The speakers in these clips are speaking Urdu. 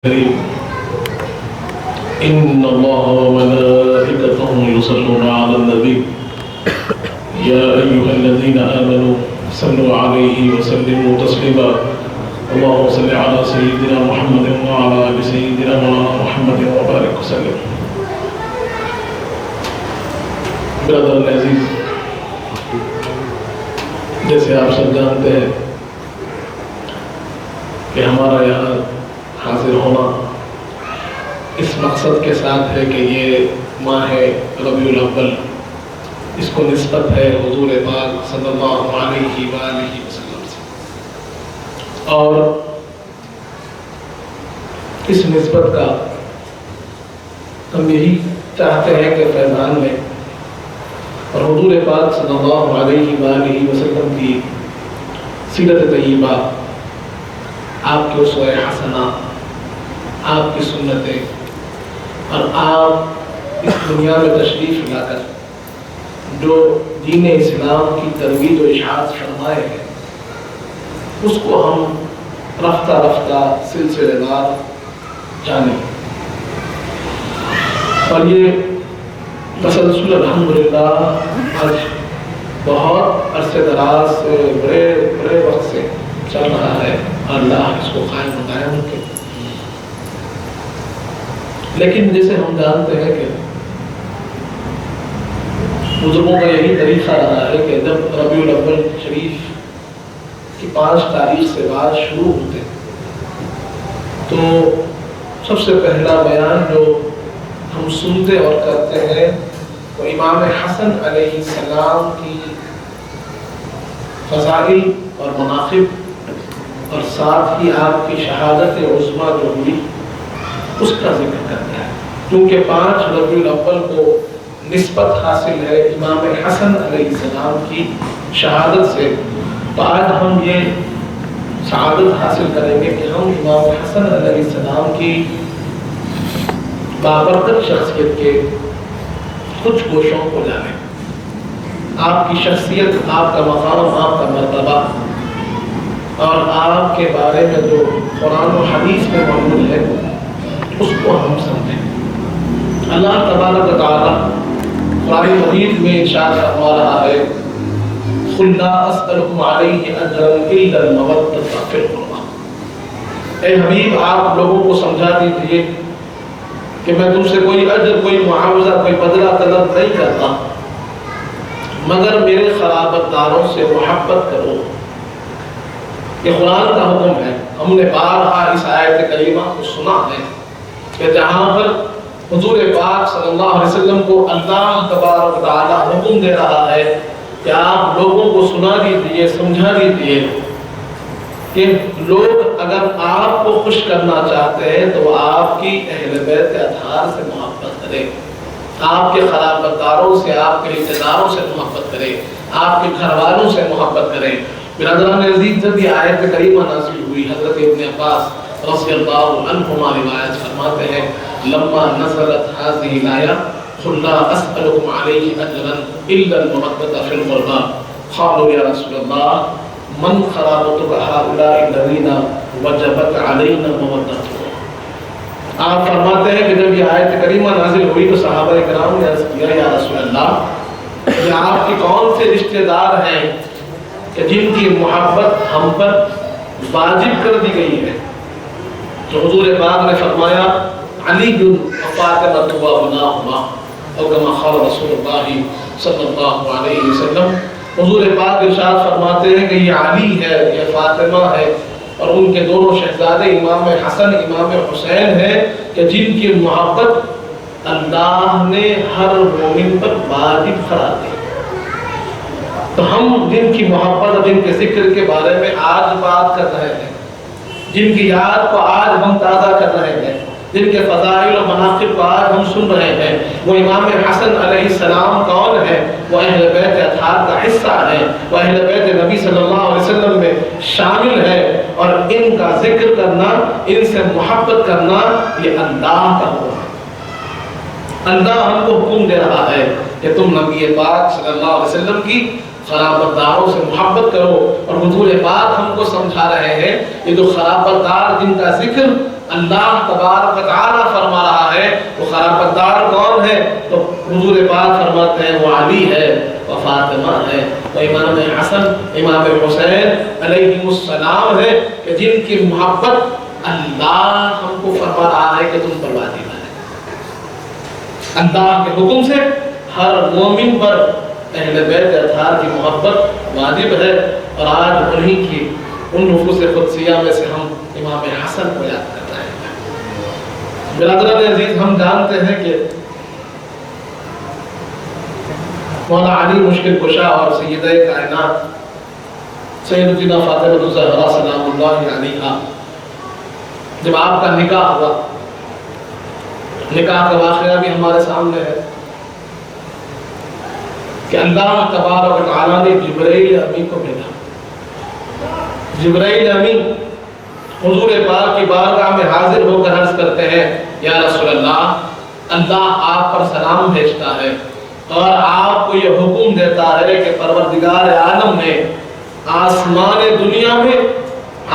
إن الله وملائكته يصلون على النبي يا أيها الذين آمنوا صلوا عليه وسلموا تسليما اللهم صل على سيدنا محمد وعلى آل سيدنا محمد وبارك وسلم. برادر عزیز، جیسے آپ سب جانتے ہیں کہ ہمارا یہاں حاضر ہونا اس مقصد کے ساتھ ہے کہ یہ ماہ ربیع الاول اس کو نسبت ہے حضور پاک صلی اللہ علیہ وآلہ وسلم سے، اور اس نسبت کا ہم یہی چاہتے ہیں کہ فیضان میں اور حضور پاک صلی اللہ علیہ وآلہ وسلم کی سیرت طیبہ، آپ کے اسوہ حسنہ، آپ کی سنتیں، اور آپ اس دنیا میں تشریف لا کر جو دین اسلام کی ترویج و اشاعت فرمائے ہیں اس کو ہم رفتہ رفتہ سلسلے وار جانیں، اور یہ تسلسل الحمدللہ آج بہت عرصے دراز سے بڑے وقت سے چل رہا ہے، اللہ اس کو قائم و دائم رکھے۔ لیکن جیسے ہم جانتے ہیں کہ بزرگوں کا یہی طریقہ رہا ہے کہ جب ربیع الاول شریف کی 5 تاریخ سے بعد شروع ہوتے تو سب سے پہلا بیان جو ہم سنتے اور کرتے ہیں وہ امام حسن علیہ السلام کی فضائل اور مناقب اور ساتھ ہی آپ کی شہادت عظمیٰ جو ہوئی اس کا ذکر کرتا ہے، کیونکہ 5 ربیع الاول کو نسبت حاصل ہے امام حسن علیہ السلام کی شہادت سے، تو آج ہم یہ سعادت حاصل کریں گے کہ ہم امام حسن علیہ السلام کی بابرکت شخصیت کے کچھ گوشوں کو جانیں، آپ کی شخصیت، آپ کا مقام، آپ کا مرتبہ، اور آپ کے بارے میں جو قرآن و حدیث میں موجود ہے اس کو ہم سمجھیں۔ اللہ تبارک و تعالی قرآن مجید میں ارشاد فرما رہا ہے قُلْ لَا أَسْأَلُكُمْ عَلَيْهِ أَجْرًا إِلَّا الْمَوَدَّةَ فِي الْقُرْبَىٰ۔ اے حبیب، آپ لوگوں کو سمجھا دیجیے کہ میں تم سے کوئی اجر، کوئی معاوضہ، کوئی بدلہ طلب نہیں کرتا، مگر میرے قرابت داروں سے محبت کرو۔ یہ قرآن کا حکم ہے۔ ہم نے بارہا اس آیت کریمہ کو سنا ہے کہ جہاں پر حضور پاک صلی اللہ علیہ وسلم کو اللہ تبارک و تعالی حکم دے رہا ہے کہ آپ لوگوں کو سنا دیجیے، سمجھا دیجیے کہ لوگ اگر آپ کو خوش کرنا چاہتے ہیں تو آپ کی اہل بیت اطہار سے محبت کریں، آپ کے قرابت داروں سے، آپ کے رشتہ داروں سے محبت کریں، آپ کے گھر والوں سے محبت کریں۔ برادران عزیز، جب یہ آیت کریمہ نازل ہوئی، حضرت ابن عباس رضی اللہ عنہما روایت فرماتے ہیں لما نزلت هذه الآية قل لا أسألكم عليه أجرا إلا المودة في القربى قالوا يا رسول الله من قرابتك هؤلاء الذين وجبت علينا مودتهم۔ آپ فرماتے ہیں کہ جب یہ آیت کریمہ نازل ہوئی تو صحابہ کرام نے عرض کیا یا رسول اللہ، یہ آپ کے کون سے رشتہ دار ہیں کہ جن کی محبت ہم پر واجب کر دی گئی ہے؟ تو حضور پاک نے فرمایا علی فاطمہ و ابناہما، اور کما قال رسول اللہ صلی اللہ علیہ وسلم، حضور پاک ارشاد فرماتے ہیں کہ یہ علی ہے، یہ فاطمہ ہے، اور ان کے دونوں شہزادے امام حسن، امام حسین ہیں کہ جن کی محبت اللہ نے ہر مومن پر واجب قرار دی۔ تو ہم جن کی محبت اور جن کے ذکر کے بارے میں آج بات کر رہے ہیں، جن کی یاد کو آج ہم تازہ کر رہے ہیں، جن کے فضائل و مناقب کو آج ہم سن رہے ہیں، وہ امام حسن علیہ السلام کون ہے؟ وہ اہل بیت اطہار کا حصہ ہے، وہ اہل بیت نبی صلی اللہ علیہ وسلم میں شامل ہے، اور ان کا ذکر کرنا، ان سے محبت کرنا، یہ اللہ کا حکم ہے۔ اللہ ہم کو حکم دے رہا ہے کہ تم نبی پاک صلی اللہ علیہ وسلم کی خرابت داروں سے محبت کرو، اور حضور پاک ہم کو سمجھا رہے ہیں یہ جو خرابت دار جن کا ذکر اللہ تبارک و تعالیٰ فرما رہا ہے وہ خلافت دار کون ہے؟ تو حضور پاک فرماتے ہیں وہ علی ہے، وہ فاطمہ ہے، وہ امام حسن امام حسین علیہم السلام ہے کہ جن کی محبت اللہ ہم کو فرما رہا ہے کہ تم پر واجب ہے۔ اللہ کے حکم سے ہر مومن پر اہل بیت اطہار کی محبت واجب ہے، اور آج انہی کی ان نفوس قدسیہ میں سے ہم امام حسن کو یاد کر رہے ہیں۔ برادران عزیز، ہم جانتے ہیں کہ مولا علی مشکل کشا اور سیدہ کائنات سیدتنا فاطمہ الزہرا سلام اللہ علیہا، جب آپ کا نکاح ہوا، نکاح کا واقعہ بھی ہمارے سامنے ہے کہ اللہ تبارک و تعالیٰ نے جبرائیل امین کو بھیجا۔ جبرائیل امین حضور پاک کی بارگاہ میں حاضر ہو کر عرض کرتے ہیں یا رسول اللہ آپ پر سلام بھیجتا ہے اور آپ کو یہ حکم دیتا ہے کہ پروردگار عالم نے آسمان دنیا میں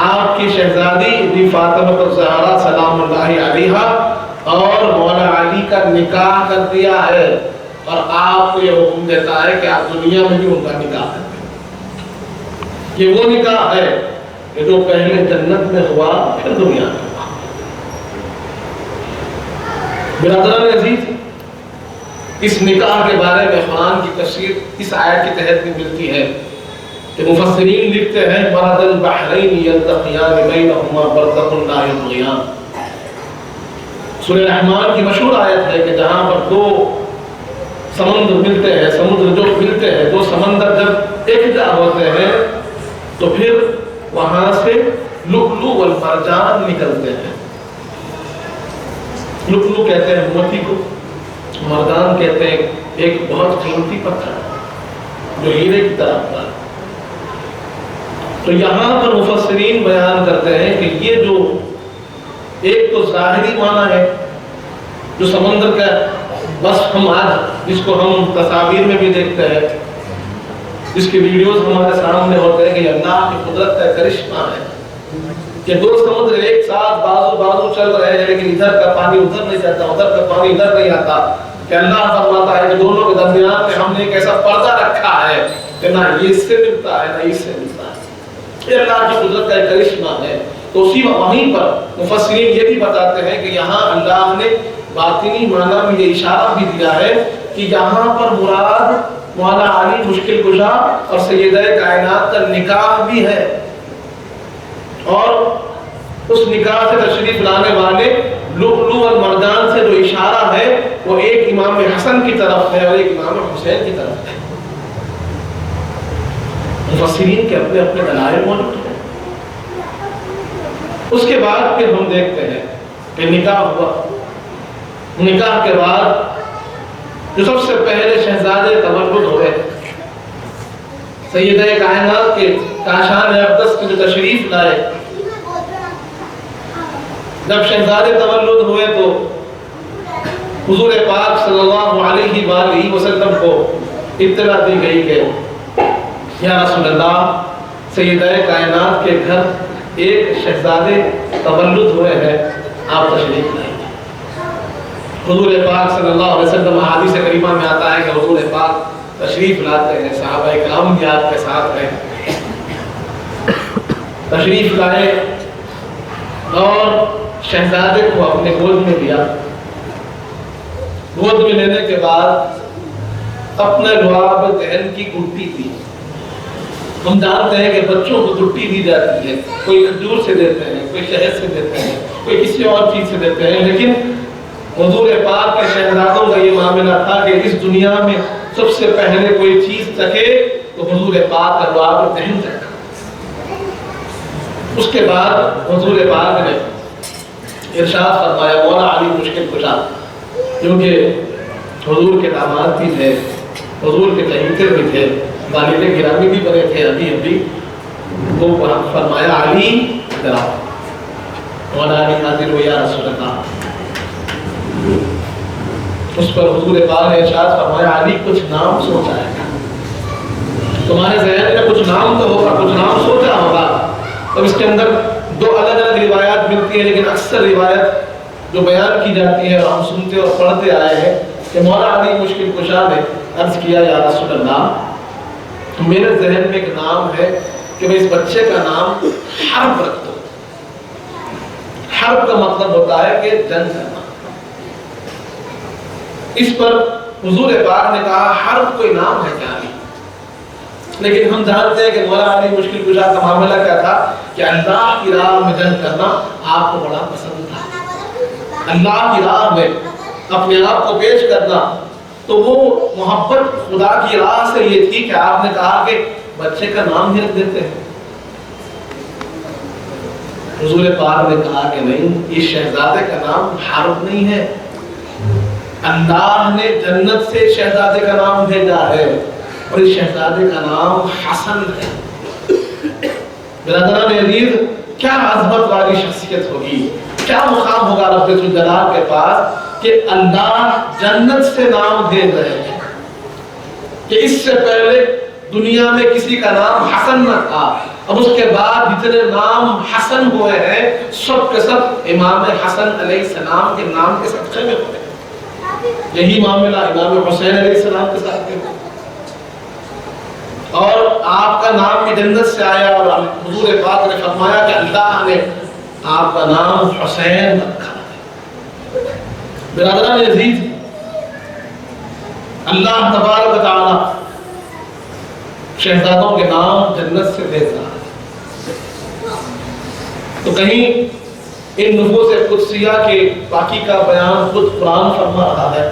آپ کی شہزادی بی فاطمہ الزہرا سلام اللہ علیہا اور مولا علی کا نکاح کر دیا ہے، اور آپ کو یہ حکم دیتا ہے کہ آپ دنیا میں بھی ان کا نکاح کریں۔ یہ وہ نکاح ہے کہ جو پہلے جنت میں ہوا پھر دنیا میں ہوا۔ برادران عزیز، اس نکاح کے بارے میں قرآن کی تفسیر اس آیت کے تحت بھی ملتی ہے کہ مفسرین لکھتے ہیں مرد البحرین یلتقیان بینہما برزخ لا یبغیان۔ سورہ رحمان کی مشہور آیت ہے کہ جہاں پر دو سمندر ملتے ہیں، سمندر جو ملتے ہیں، دو سمندر جب ایک جا ہوتے ہیں تو پھر وہاں سے لؤلؤ والمرجان نکلتے ہیں۔ لؤلؤ کہتے ہیں موتی کو، مرجان کہتے ہیں ایک بہت قیمتی پتھر جو ہیرے کی طرح ہوتا ہے۔ تو یہاں پر مفسرین بیان کرتے ہیں کہ یہ جو ایک تو ظاہری معنی ہے جو سمندر کا بس ہم آج جس کو ہم تصاویر میں بھی دیکھتے ہیں، جس کے ویڈیوز ہمارے سامنے ہوتے ہیں کہ اللہ کی قدرت کا کرشمہ ہے کہ دو سمندر ایک ساتھ بازو بازو چل رہے ہیں لیکن ادھر کا پانی ادھر نہیں جاتا، ادھر کا پانی ادھر نہیں آتا، کہ اللہ فرماتا ہے کہ دونوں کے درمیان میں ہم نے ایک ایسا پردہ رکھا ہے کہ نہ یہ اس سے ملتا ہے نہ اس سے ملتا ہے۔ یہ اللہ کی قدرت کا کرشمہ ہے۔ تو اسی وہیں پر مفسرین یہ بھی بتاتے ہیں کہ یہاں اللہ نے باطنی معنی میں یہ اشارہ بھی دیا ہے کہ یہاں پر مراد مولا علی مشکل کشا اور سیدہ کائنات کا نکاح بھی ہے، اور اس نکاح سے تشریف لانے والے لؤلؤ والمرجان سے جو اشارہ ہے وہ ایک امام حسن کی طرف ہے اور ایک امام حسین کی طرف ہے۔ مفسرین کے اپنے اپنے دلائل موجود ہیں۔ اس کے بعد پھر ہم دیکھتے ہیں کہ نکاح ہوا، نکاح کے بعد جو سب سے پہلے شہزادے تولد ہوئے، سیدہ کائنات کے کاشان اقدس کی جو تشریف لائے، جب شہزادے تولد ہوئے تو حضور پاک صلی اللہ علیہ وآلہ وسلم کو اطلاع دی گئی کہ یا رسول اللہ سیدہ کائنات کے گھر ایک شہزادے تولد ہوئے ہیں، آپ تشریف لائیں۔ حضور پاک صلی اللہ علیہ وسلم احادیث کریمہ میں آتا ہے کہ حضور پاک تشریف لاتے ہیں، صحابہ کرام بھی آپ کے ساتھ ہیں، تشریف لائے اور شہزادے کو اپنے گود میں لیا۔ گود میں لینے کے بعد اپنے لعاب دہن کی گٹی دی۔ ہم جانتے ہیں کہ بچوں کو گٹی دی جاتی ہے، کوئی کھجور سے دیتے ہیں، کوئی شہد سے دیتے ہیں، کوئی کسی اور چیز سے دیتے ہیں، لیکن حضور پاک کے شہزادوں کا یہ معاملہ تھا کہ اس دنیا میں سب سے پہلے کوئی چیز چکھے تو حضور پاک کا لعاب دہن چکھا۔ اس کے بعد حضور پاک نے ارشاد فرمایا، مولا علی مشکل کشا جو کہ حضور کے داماد بھی تھے، حضور کے چہیتے بھی تھے، والد گرامی بھی بنے تھے ابھی وہ فرمایا علی ذرا، مولا علی حاضر ہو یا رسول اللہ۔ اس پر حضور پاک نے ارشاد فرمایا، علی کچھ نام سوچا ہے، تمہارے ذہن میں کچھ نام تو ہوگا، کچھ نام سوچا ہوگا، اب اس کے اندر دو الگ الگ روایات ملتی ہیں، لیکن اکثر روایت جو بیان کی جاتی ہے اور ہم سنتے اور پڑھتے آئے ہیں کہ مولا علی مشکل کشا نے عرض کیا یا رسول اللہ میرے ذہن میں ایک نام ہے کہ میں اس بچے کا نام حرب رکھ دوں۔ حرب کا مطلب ہوتا ہے کہ جنگ کرنا۔ اس پر حضور پاک نے کہا حرب کوئی نام ہے کیا نہیں، لیکن ہم جانتے ہیں کہ مولا علی مشکل کشا کا معاملہ کیا تھا کہ اللہ کی راہ میں جنگ کرنا آپ کو بڑا پسند تھا۔ اللہ کی راہ میں اپنے آپ کو پیش کرنا، تو وہ محبت خدا کی راہ سے یہ تھی کہ آپ نے کہا کہ بچے کا نام ہی رکھ دیتے ہیں۔ حضور پاک نے کہا کہ نہیں، اس شہزادے کا نام حرب نہیں ہے، اللہ نے جنت سے شہزادے کا نام بھیجا ہے اور اس شہزادے کا نام حسن ہے۔ برادران عزیز، کیا عظمت والی شخصیت ہوگی، کیا مقام ہوگا رب الجلال کے پاس کہ اللہ جنت سے نام بھیج رہے ہیں کہ اس سے پہلے دنیا میں کسی کا نام حسن نہ تھا، اب اس کے بعد جتنے نام حسن ہوئے ہیں سب کے سب امام حسن علیہ السلام کے نام کے صدقے میں ہوئے۔ یہی معاملہ امام حسین علیہ السلام کے ساتھ ہے، اور آپ کا نام بھی جنت سے آیا، اور حضور پاک نے فرمایا کہ اللہ نے آپ کا نام حسین رکھا ہے۔ برادران عزیز، اللہ تبارک و تعالی شہزادوں کے نام جنت سے بھیج رہا ہے۔ تو کہیں ان نفوس قدسیہ کے باقی کا بیان خود قرآن فرما رہا ہے،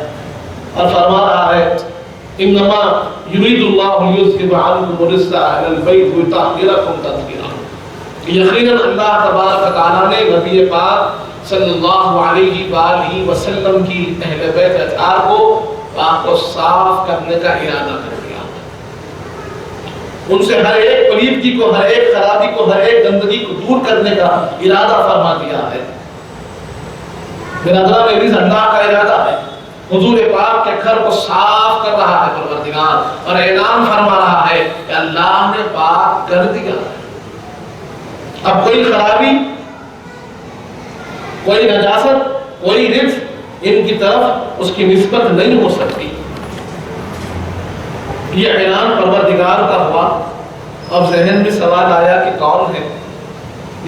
اور فرما رہا ہے انما یرید اللہ لیذھب عنکم الرجس اہل البیت ویطہرکم تطہیرا۔ یقیناً اللہ تبارک و تعالیٰ نے نبی پاک صلی اللہ علیہ وآلہ وسلم کی اہل بیت اطہار کو پاک و صاف کرنے کا ارادہ کر دیا، ان سے ہر ایک پلیدگی کو، ہر ایک خرابی کو، ہر ایک گندگی کو دور کرنے کا ارادہ فرما دیا ہے۔ برادران عزیز، اللہ کا ارادہ ہے، حضور پاک کے گھر کو صاف کر رہا ہے پروردگار، اور اعلان فرما رہا ہے کہ اللہ نے پاک کر دیا ہے۔ اب کوئی خرابی، کوئی نجاست، کوئی رجس ان کی طرف اس کی نسبت نہیں ہو سکتی۔ یہ اعلان پروردگار کا ہوا۔ اب ذہن میں سوال آیا کہ کون ہے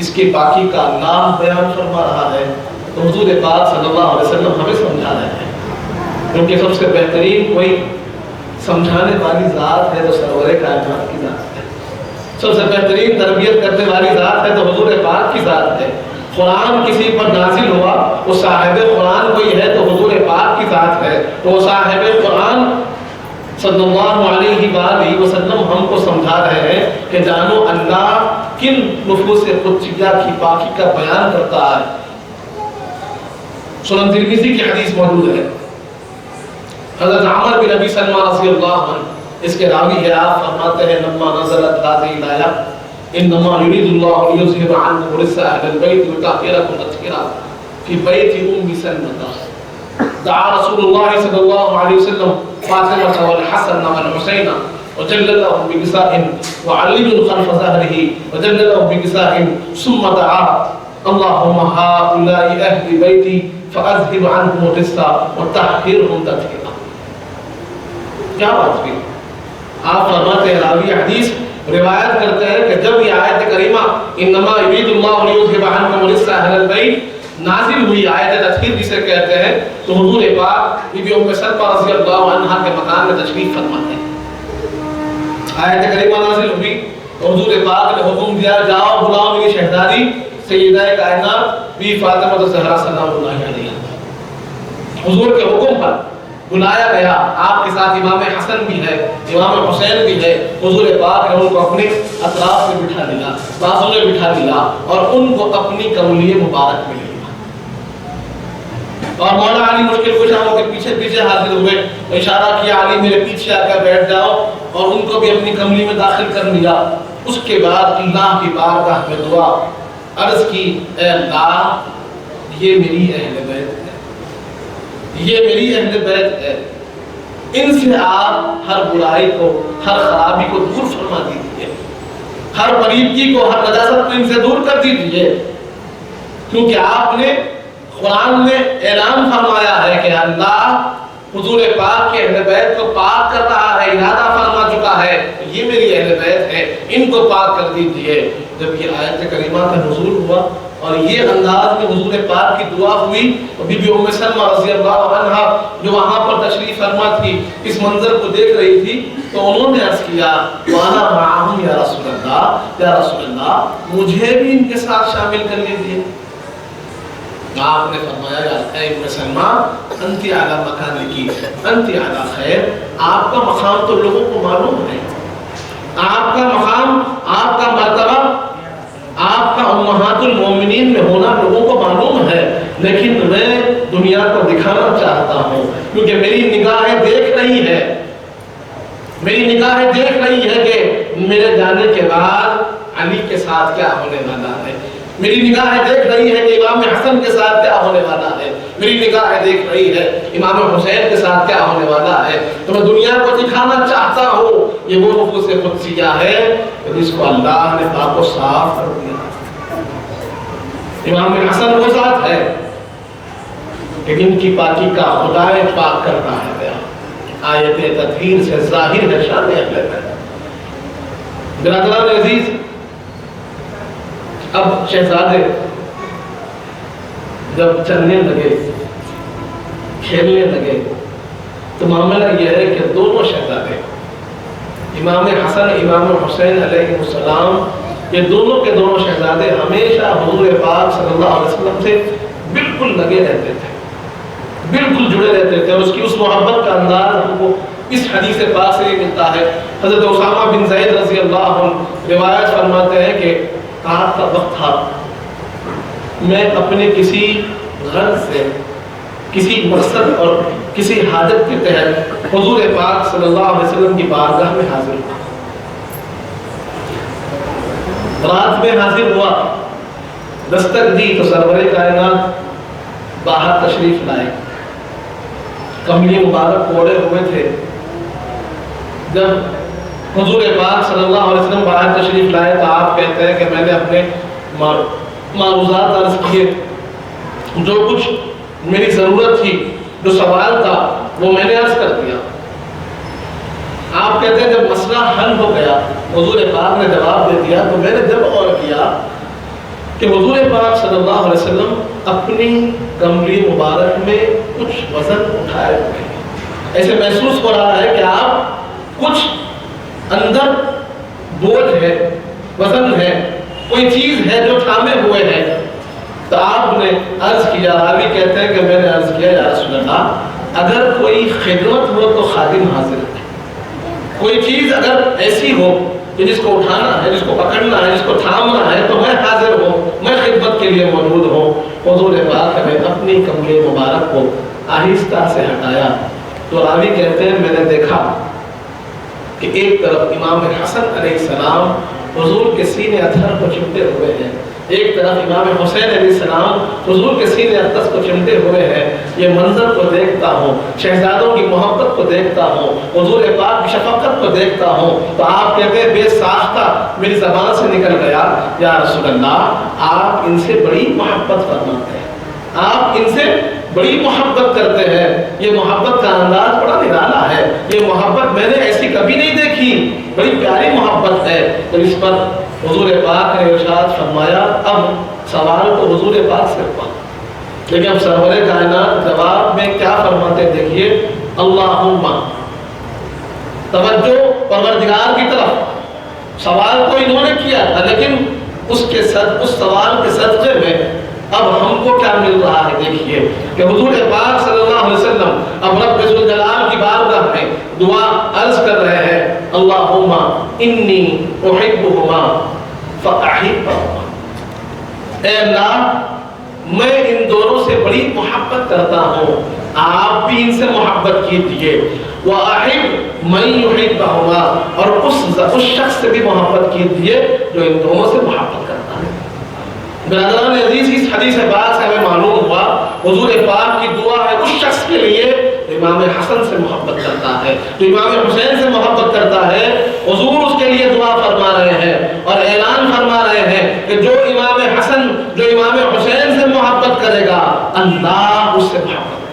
اس کی پاکی کا اللہ بیان فرما رہا ہے؟ تو حضور پاک صلی اللہ علیہ وسلم ہمیں سمجھا رہے ہیں، کیونکہ سب سے بہترین کوئی سمجھانے والی ذات ہے تو سرور کائنات کی ذات ہے، سب سے بہترین تربیت کرنے والی ذات ہے تو حضور پاک کی ذات ہے۔ قرآن کسی پر نازل ہوا، وہ صاحب قرآن کوئی ہے تو حضور پاک کی ذات ہے، تو وہ صاحب قرآن صلی اللہ علیہ وآلہ وسلم ہم کو سمجھا رہے ہیں کہ جانو اللہ کن نفوس قدسیہ کی پاکی کا بیان کرتا ہے۔ سنن ترمذی کی حدیث موجود ہے، حضرت عمر بن ابی سلمہ رضی اللہ عنہ اس کے راوی ہے، آپ فرماتے ہیں لما نزلت هذه الآیہ انما یرید اللہ لیذھب عنکم الرجس اہل البیت ویطہرکم تطہیرا فی بیت ام سلمہ دعا رسول اللہ صلی اللہ علیہ وسلم فاطمة والحسن والحسین وجللهم بكساء وعلي خلف ظهره وجللهم بكساء ثم دعا اللهم هؤلاء اهل بيتي فاذهب عنهم الرجس وطهرهم تطہیرا۔ کیا بات ہوئی؟ آپ فرماتے ہیں، راوی حدیث روایت کرتے ہیں کہ جب یہ آیت کریمہ انما یرید اللہ لیذھب عنکم الرجس اہل البیت نازل ہوئی، آیت تطہیر جسے کہتے ہیں، تو حضور پاک بی بی ام سلمہ رضی اللہ عنہا کے مکان میں تشریف فرماتے ہیں۔ آیت کریمہ نازل ہوئی تو حضور پاک نے حکم دیا جاؤ بلاؤ میری شہزادی سیدہ کائنات بی فاطمہ الزہرا سلام اللہ علیہا۔ حضور کے حکم پر بلایا گیا، آپ کے ساتھ امام حسن بھی ہے، امام حسین بھی ہے، حضور پاک نے ان کو اپنے اطراف میں بٹھا دیا، بازو میں بٹھا دیا اور ان کو اپنی کملی مبارک میں لیا، اور مولا علی مشکل کشاؤں کے پیچھے پیچھے حاضر ہوئے، اشارہ کیا علی میرے پیچھے آ کر بیٹھ جاؤ، اور ان کو بھی اپنی کملی میں داخل کر لیا۔ اس کے بعد اللہ کی بارگاہ میں دعا عرض کی، اے اللہ یہ میری اہل بیت ہے، یہ میری اہل بیت ہے، ان سے آپ ہر برائی کو، ہر خرابی کو دور فرما دیجیے۔ ہر پلیدگی کو، ہر نجاست کو ان سے دور کر دیجئے، کیونکہ آپ نے قرآن میں اعلان فرمایا ہے کہ اللہ حضور پاک کے اہل بیت کو پاک کر رہا ہے، ارادہ فرما چکا ہے یہ میری اہل بیت ہے، ان کو پاک کر دیجئے۔ جب یہ آیت کریمہ کا نزول ہوا اور یہ انداز میں حضور پاک کی دعا ہوئی، تو بی بی ام سلمہ رضی اللہ عنہ جو وہاں پر تشریف فرما تھی، اس منظر کو دیکھ رہی تھی، تو انہوں نے عرض کیا وَأَنَا مَعَهُمْ یا رسول اللہ، یا رسول اللہ مجھے بھی ان کے ساتھ شامل کر لیجیے۔ آپ نے فرمایا اے ام سلمہ انتی علی مکانکی انتی علی خیر، آپ کا مقام تو لوگوں کو معلوم ہے، آپ کا مقام، آپ کا مرتبہ، آپ کا امہات المومنین میں ہونا لوگوں کو معلوم ہے، لیکن میں دنیا کو دکھانا چاہتا ہوں کیونکہ میری نگاہیں دیکھ رہی ہے، میری نگاہیں دیکھ رہی ہے کہ میرے جانے کے بعد علی کے ساتھ کیا ہونے والا ہے، میری نگاہیں دیکھ رہی ہے کہ امام حسن کے ساتھ کیا ہونے والا ہے، میری نگاہیں دیکھ رہی ہے امام حسین کے ساتھ کیا ہونے والا ہے، تو میں دنیا کو دکھانا چاہتا ہوں۔ یہ وہ نفوس قدسیہ ہے جس کو اللہ نے پاک و صاف کر دیا۔ امام حسن وہ ذات ہے کہ جن کی پاکی کا خدا پاک کر رہا ہے، آیت تطہیر سے ظاہر ہے شان اہل بیت۔ برادران عزیز، اب شہزادے جب چلنے لگے، کھیلنے لگے، تو معاملہ یہ ہے کہ دونوں شہزادے امام حسن امام حسین علیہ السلام، یہ دونوں کے دونوں شہزادے ہمیشہ حضور پاک صلی اللہ علیہ وسلم سے بالکل لگے رہتے تھے، بالکل جڑے رہتے تھے، اور اس کی اس محبت کا انداز ہم کو اس حدیث پاک سے ملتا ہے۔ حضرت اسامہ بن زید رضی اللہ عنہ روایت فرماتے ہیں کہ رات کا وقت تھا، میں اپنے کسی غرض سے، کسی مقصد اور کسی حاجت کے تحت حضور پاک صلی اللہ علیہ وسلم کی بارگاہ میں حاضر ہوا، رات میں حاضر ہوا، دستک دی تو سرور کائنات باہر تشریف لائے، کملی مبارک اوڑے ہوئے تھے۔ جب حضور پاک صلی اللہ علیہ وسلم باہر تشریف لائے تو آپ کہتے ہیں کہ میں نے اپنے معروضات عرض کیے، جو کچھ میری ضرورت تھی، جو سوال تھا وہ میں نے عرض کر دیا۔ آپ کہتے ہیں جب مسئلہ حل ہو گیا، حضور پاک نے جواب دے دیا، تو میں نے جب غور کیا کہ حضور پاک صلی اللہ علیہ وسلم اپنی کملی مبارک میں کچھ وزن اٹھائے ہوئے ہیں، ایسے محسوس ہو رہا ہے کہ آپ کچھ اندر بوجھ ہے، وزن ہے، کوئی چیز ہے جو تھامے ہوئے ہیں۔ تو آپ نے عرض کیا، راوی کہتے ہیں کہ میں نے عرض کیا یا رسول اللہ اگر کوئی خدمت ہو تو خادم حاضر ہے، کوئی چیز اگر ایسی ہو کہ جس کو اٹھانا ہے، جس کو پکڑنا ہے، جس کو تھامنا ہے تو میں حاضر ہوں، میں خدمت کے لیے موجود ہوں۔ حضور پاک نے اپنی کملی مبارک کو آہستہ سے ہٹایا تو راوی کہتے ہیں میں نے دیکھا کہ ایک طرف امام حسن علیہ السلام حضور کے سینے اطہر کو چمٹے ہوئے ہیں، ایک طرف امام حسین علیہ السلام حضور کے سینے اقدس کو چمٹے ہوئے ہیں۔ یہ منظر کو دیکھتا ہوں، شہزادوں کی محبت کو دیکھتا ہوں، حضور پاک کی شفقت کو دیکھتا ہوں، تو آپ کہتے ہیں بے ساختہ میری زبان سے نکل گیا یا رسول اللہ آپ ان سے بڑی محبت فرماتے ہیں، آپ ان سے بڑی محبت کرتے ہیں، یہ محبت کا انداز بڑا نرالا ہے، یہ محبت میں نے ایسی کبھی نہیں دیکھی، بڑی پیاری محبت ہے۔ تو اس پر حضور پاک نے ارشاد فرمایا اب سوال تو حضور پاک سے ہوا، لیکن اب سرور کائنات جواب میں کیا فرماتے دیکھیے، اللہم، توجہ پروردگار کی طرف، سوال تو انہوں نے کیا تھا لیکن اس سوال کے صدقے میں اب ہم کو کیا مل رہا ہے دیکھیے کہ حضور پاک صلی اللہ علیہ وسلم اب رب ذوالجلال کی بارگاہ میں دعا عرض کر رہے ہیں، اللہم انی احبہما فاحبہما، اے اللہ میں ان دونوں سے بڑی محبت کرتا ہوں، آپ بھی ان سے محبت کیجئے، وَأَحِبْ مَنْ يُحِبَّهُمَا، اور اس شخص سے بھی محبت کیجئے جو ان دونوں سے محبت کرتا ہے۔ برادران عزیز، اس حدیث پاک سے ہمیں معلوم ہوا حضور پاک کی دعا ہے اس شخص کے لیے امام حسن سے محبت کرتا ہے، جو امام حسین سے محبت کرتا ہے، حضور اس کے لیے دعا فرما رہے ہیں اور اعلان فرما رہے ہیں کہ جو امام حسن، جو امام حسین سے محبت کرے گا، اللہ اس سے محبت کرے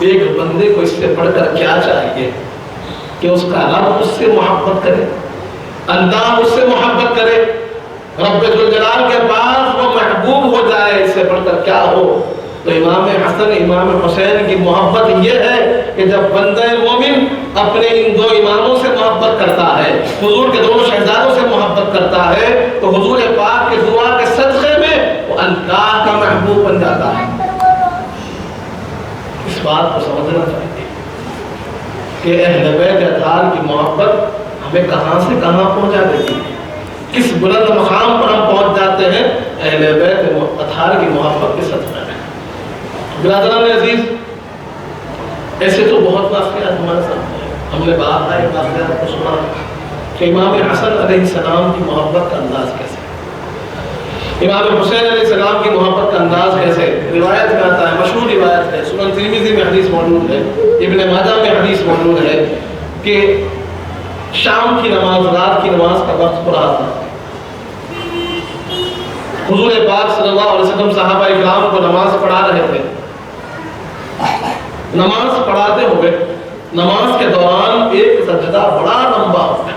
گا۔ ایک بندے کو اس سے پڑھ کر کیا چاہیے کہ اس کا رب اس سے محبت کرے، اللہ اس سے محبت کرے، رب ذوالجلال کے پاس وہ محبوب ہو جائے۔ اس سے بڑھ کر کیا ہو؟ تو امام حسن امام حسین کی محبت یہ ہے کہ جب بندہ مومن اپنے ان دو اماموں سے محبت کرتا ہے، حضور کے دونوں شہزادوں سے محبت کرتا ہے، تو حضور پاک کی دعا کے صدقے میں وہ اللہ کا محبوب بن جاتا ہے۔ اس بات کو سمجھنا چاہیے کہ اہل بیت اطہار کی محبت ہمیں کہاں سے کہاں پہنچا دیتی ہے، کس بلند مقام پر ہم پہنچ جاتے ہیں اہل بیت اطہار کی محبت کے صدقے میں۔ برادران عزیز، ایسے تو بہت واقعات ہمارے سامنے ہیں، ہم نے بات آئے واقعات کو سنا کہ امام حسن علیہ السلام کی محبت کا انداز کیسے، امام حسین علیہ السلام کی محبت کا انداز کیسے۔ روایت میں آتا ہے، مشہور روایت ہے، سنن ترمذی میں حدیث موجود ہے، ابن ماجہ میں حدیث موجود ہے کہ شام کی نماز، رات کی نماز کا وقت ہو رہا تھا، حضور پاک صلی اللہ علیہ وسلم صحابہ اکرام کو نماز پڑھا رہے تھے۔ نماز پڑھاتے ہوئے نماز کے دوران ایک سجدہ بڑا لمبا ہو گیا،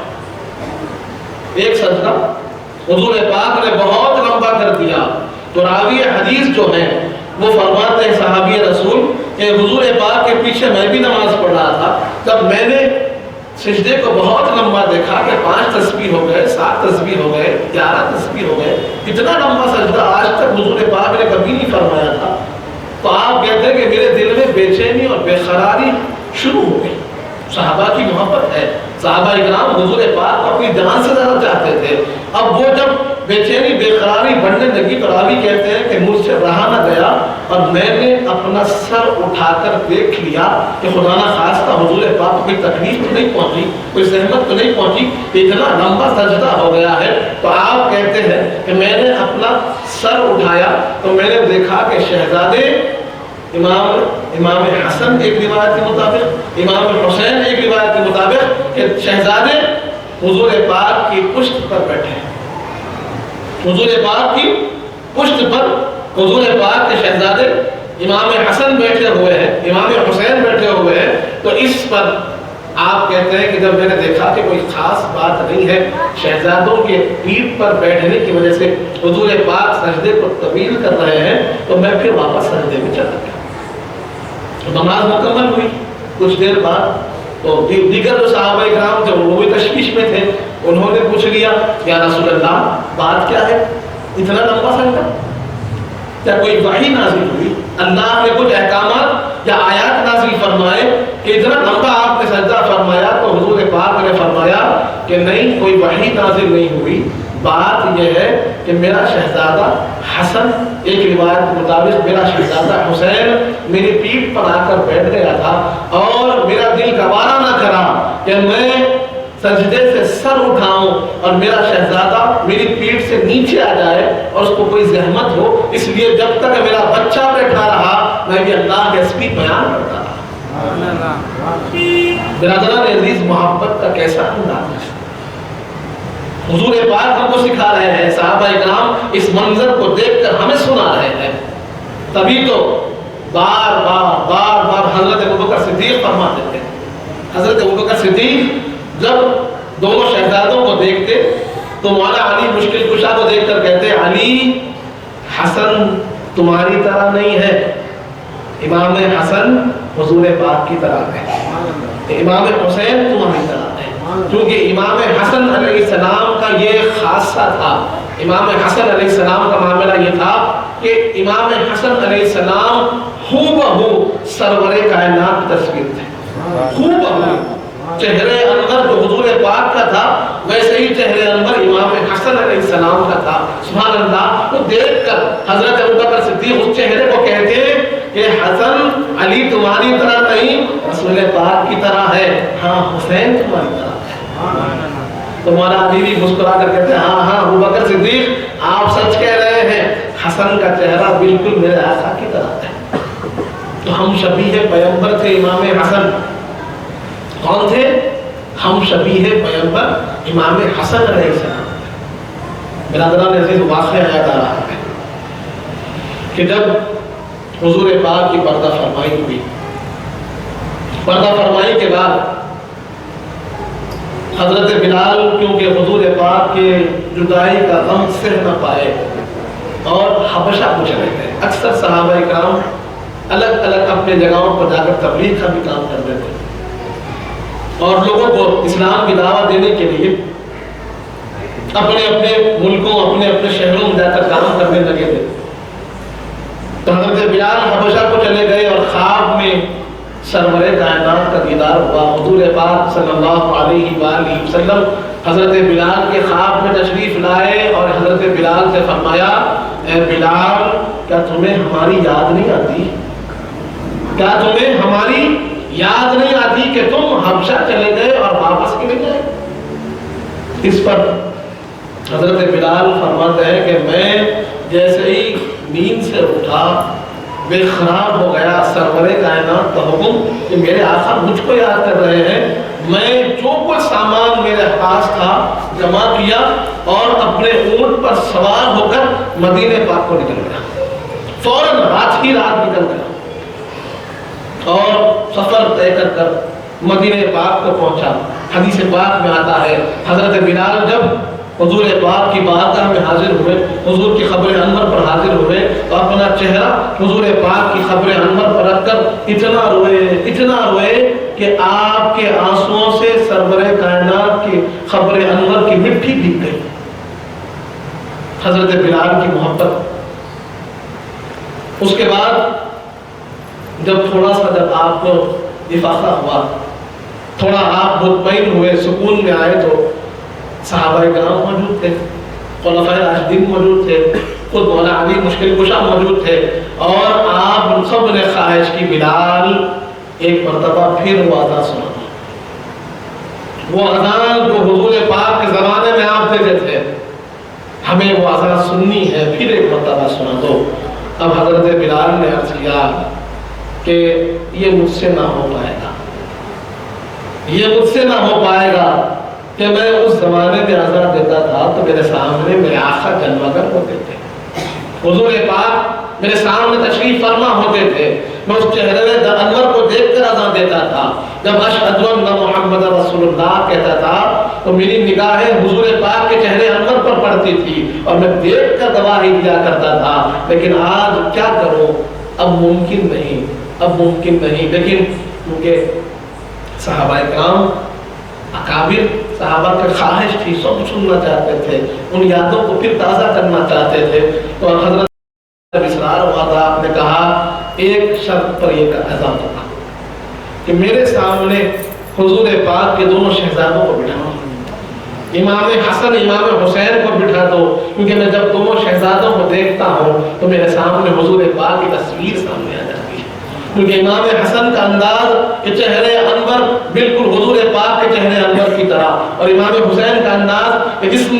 ایک سجدہ حضور پاک نے بہت لمبا کر دیا۔ تو راوی حدیث جو ہیں وہ فرماتے ہیں صحابی رسول کہ حضور پاک کے پیچھے میں بھی نماز پڑھ رہا تھا، جب میں نے سجدے کو بہت لمبا دیکھا کہ 5 تسبیح ہو گئے، 7 تسبیح ہو گئے، 11 تسبیح ہو گئے، اتنا لمبا سجدہ آج تک حضور پاک نے کبھی نہیں فرمایا تھا۔ تو آپ کہتے ہیں کہ میرے دل میں بے چینی اور بے قراری شروع ہو گئی۔ صحابہ کی محبت ہے، صحابہ اکرام حضور پاک کو اپنی جان سے زیادہ چاہتے تھے۔ اب وہ جب بے چینی بے قراری بڑھنے لگی تو راوی کہتے ہیں کہ مجھ سے رہا نہ گیا اور میں نے اپنا سر اٹھا کر دیکھ لیا کہ خدا نہ خواستہ حضور پاک کو کوئی تکلیف تو نہیں پہنچی، کوئی زحمت تو نہیں پہنچی، اتنا لمبا سجدہ ہو گیا ہے۔ تو آپ کہتے ہیں کہ میں نے اپنا سر اٹھایا تو میں نے دیکھا کہ شہزادے امام حسن ایک روایت کے مطابق، امام حسین ایک روایت کے مطابق کہ شہزادے حضور پاک کی پشت پر بیٹھے ہیں، حضور پاک کی پشت پر حضور پاک کے شہزادے امام حسن بیٹھے ہوئے ہیں، امام حسین بیٹھے ہوئے ہیں۔ تو اس پر آپ کہتے ہیں کہ جب میں نے دیکھا کہ کوئی خاص بات نہیں ہے، شہزادوں کے پیٹھ پر بیٹھنے کی وجہ سے حضور پاک سجدے کو طویل کر رہے ہیں، تو میں پھر واپس سجدے میں چلا گیا۔ نماز مکمل ہوئی، کچھ دیر بعد تو دیگر جو صحابہ اکرام تھے وہ بھی تشویش میں تھے، انہوں نے پوچھ لیا یا رسول اللہ بات کیا ہے، اتنا لمبا سجدہ؟ کیا کوئی وحی نازل ہوئی، اللہ نے کچھ احکامات یا آیات نازل فرمائے کہ اتنا لمبا آپ نے سجدہ فرمایا؟ تو حضور پاک نے فرمایا کہ نہیں، کوئی وحی نازل نہیں ہوئی، بات یہ ہے کہ میرا شہزادہ حسن، ایک روایت کے مطابق میرا شہزادہ حسین میری پیٹھ پر آ کر بیٹھ گیا تھا اور میرا دل گوارا نہ کرا کہ میں سجدے سے سر اٹھاؤں اور میرا شہزادہ میری پیٹھ سے نیچے آ جائے اور اس کو کوئی زحمت ہو، اس لیے جب تک میرا بچہ بیٹھا رہا میں بھی اللہ کے اسمی بیان کرتا رہا۔ برادران عزیز، محبت کا کیسا انداز ہے، حضور پاک ہم کو سکھا رہے ہیں، صحابہ اکرام اس منظر کو دیکھ کر ہمیں سنا رہے ہیں۔ تبھی تو بار بار حضرت ابوبکر صدیق فرماتے تھے، حضرت ابوبکر صدیق جب دونوں شہزادوں کو دیکھتے تو مولا علی مشکل کشا کو دیکھ کر کہتے علی، حسن تمہاری طرح نہیں ہے، امام حسن حضور پاک کی طرح ہے، امام حسین تمہاری طرح ہے۔ کیونکہ امام حسن علیہ السلام کا یہ خاصہ تھا، امام حسن علیہ السلام کا معاملہ یہ تھا کہ امام حسن علیہ السلام ہو بہو سرور کائنات کی تصویر تھے، ہو بہو چہرے انور جو حضور پاک کا تھا ویسے ہی چہرے انور امام حسن علیہ السلام کا تھا۔ سبحان اللہ، تو دیکھ کر حضرت ابوبکر صدیق اس چہرے کو کہتے کہ حسن علی تمہاری طرح نہیں، رسول پاک کی طرح ہے، ہاں حسین تمہاری طرح ہے۔ تو مولا علی بھی مسکرا کر کہتے ہیں ہاں ابوبکر صدیق آپ سچ کہہ رہے ہیں، حسن کا چہرہ بالکل میرے آقا کی طرح ہے۔ تو ہم شبیہ پیغمبر تھے امام حسن. کون تھے؟ ہم شبیہ پیغمبر امام حسن علیہ السلام. برادران عزیز واقعہ یاد آ رہا ہے کہ جب حضور پاک کی پردہ فرمائی ہوئی، پردہ فرمائی کے بعد حضرت بلال کیونکہ حضور پاک کے جدائی کا غم سہ نہ پائے اور حبشہ کو چلے گئے. اکثر صحابہ کرام الگ الگ اپنے جگہوں پر جا کر تبلیغ کا بھی کام کرتے تھے اور لوگوں کو اسلام کی دعوت دینے کے لیے اپنے اپنے ملکوں اپنے اپنے شہروں میں جا کر کام کرنے لگے تھے. تو حضرت بلال حبشہ کو چلے گئے اور خواب میں سرور کائنات کا دیدار ہوا. حضور پاک صلی اللہ علیہ وآلہ وسلم حضرت بلال کے خواب میں تشریف لائے اور حضرت بلال سے فرمایا، اے بلال کیا تمہیں ہماری یاد نہیں آتی؟ کیا تمہیں ہماری یاد نہیں آتی کہ تم حبشہ چلے گئے اور واپس کیوں نہیں گئے؟ اس پر حضرت بلال فرماتے ہیں کہ میں جیسے ہی نیند سے اٹھا بے خراب ہو گیا. سرور کائنات کا حکم کہ میرے آقا مجھ کو یاد کر رہے ہیں. میں جو کچھ سامان میرے پاس تھا جمع کیا اور اپنے اونٹ پر سوار ہو کر مدینہ پاک کو نکل گیا. فوراً رات ہی رات نکل گیا اور سفر طے کر مدینہ پاک کو پہنچا. حدیث پاک میں آتا ہے حضرت بلال جب حضور پاک کی بارگاہ میں حاضر ہوئے، حضور کی قبر انور پر حاضر ہوئے تو اپنا چہرہ حضور پاک کی قبر انور پر رکھ کر اتنا روئے کہ آپ کے آنسوؤں سے سرور کائنات کی قبر انور کی مٹی بھیگ گئی. حضرت بلال کی محبت. اس کے بعد جب تھوڑا سا جب آپ کو افاقہ ہوا، تھوڑا آپ مطمئن ہوئے، سکون میں آئے تو صحابہ کرام موجود تھے، خلفائے راشدین موجود تھے، خود مولا علی مشکل کشا موجود تھے اور آپ سب نے خواہش کی بلال ایک مرتبہ پھر وہ اذان سنا. وہ اذان جو حضور پاک کے زمانے میں آپ دیتے تھے، ہمیں وہ اذان سننی ہے، پھر ایک مرتبہ سنا دو. اب حضرت بلال نے عرض کیا کہ یہ مجھ سے نہ ہو پائے گا، یہ مجھ سے نہ ہو پائے گا کہ میں اس زمانے میں اذان دیتا تھا تو میرے سامنے میرے آقا جلوگر ہوتے تھے، حضور پاک میرے سامنے تشریف فرما ہوتے تھے. میں اس چہرے انور کو دیکھ کر اذان دیتا تھا. جب اشہد ان محمد رسول اللہ کہتا تھا تو میری نگاہیں حضور پاک کے چہرے انور پر پڑتی تھی اور میں دیکھ کر گواہی دیا کرتا تھا. لیکن آج کیا کروں، اب ممکن نہیں. لیکن کیونکہ صحابہ کرام اکابر صحابہ کی خواہش تھی، سب سننا چاہتے تھے، ان یادوں کو پھر تازہ کرنا چاہتے تھے. تو حضرت جب اصرار ہوا تھا، آپ نے کہا ایک شرط پر یہ اذان ہوگا کہ میرے سامنے حضور پاک کے دونوں شہزادوں کو بٹھاؤ، امام حسن امام حسین کو بٹھا دو، کیونکہ میں جب دونوں شہزادوں کو دیکھتا ہوں تو میرے سامنے حضور پاک کی تصویر سامنے آ جاتی ہے. کیونکہ امام حسن کا انداز کہ چہرے انور بالکل حضور پاک کے چہرے انور کی طرح، اور امام حسین کا انداز کہ جسم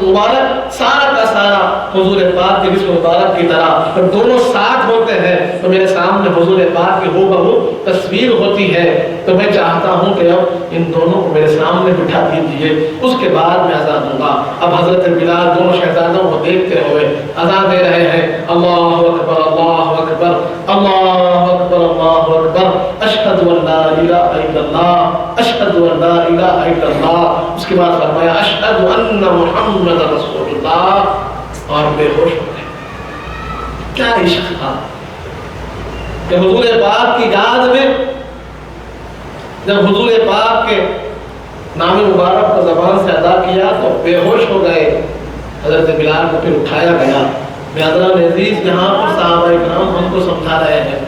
مبارک سارا کا سارا حضور پاک کے جسم مبارک کی طرح. جب دونوں ساتھ ہوتے ہیں تو میرے سامنے حضور پاک کی ہو بہو تصویر ہوتی ہے. تو میں چاہتا ہوں کہ اب ان دونوں کو میرے سامنے بٹھا دیجیے، اس کے بعد میں اذان دوں گا. اب حضرت بلال دونوں شہزادوں کو دیکھتے ہوئے اذان دے رہے ہیں. اللہ اکبر اللہ اکبر اللہ اکبر اللہ اکبر اشہد ان لا الہ الا اللہ اشہد ان لا الہ الا اللہ. اس کے بعد فرمایا اشہد ان محمد رسول اللہ، اور بے ہوش ہو گئے. کیا عشق تھا کہ حضور پاک کی یاد میں جب حضور پاک کے نام مبارک کو زبان سے ادا کیا تو بے ہوش ہو گئے. حضرت بلال کو پھر اٹھایا گیا. برادران عزیز، یہاں پر صحابہ کرام ہم کو سمجھا رہے ہیں،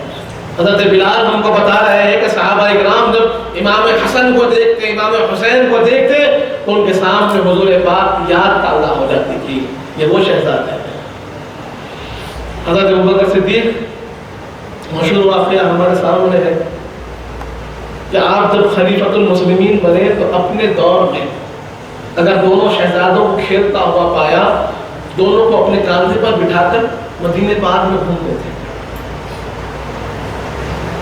حضرت بلال ہم کو بتا رہے ہیں کہ صحابہ کرام جب امام حسن کو دیکھتے، امام حسین کو دیکھتے تو ان کے سامنے حضور پاک کی یاد تازہ ہو جاتی تھی. یہ وہ شہزاد ہے. حضرت ابوبکر صدیق مشہور واقعہ ہمارے سامنے ہے کہ آپ جب خلیفۃ المسلمین بنے تو اپنے دور میں اگر دونوں شہزادوں کو کھیلتا ہوا پایا، دونوں کو اپنے کاندھے پر بٹھا کر مدینہ پاک میں گھومتے تھے.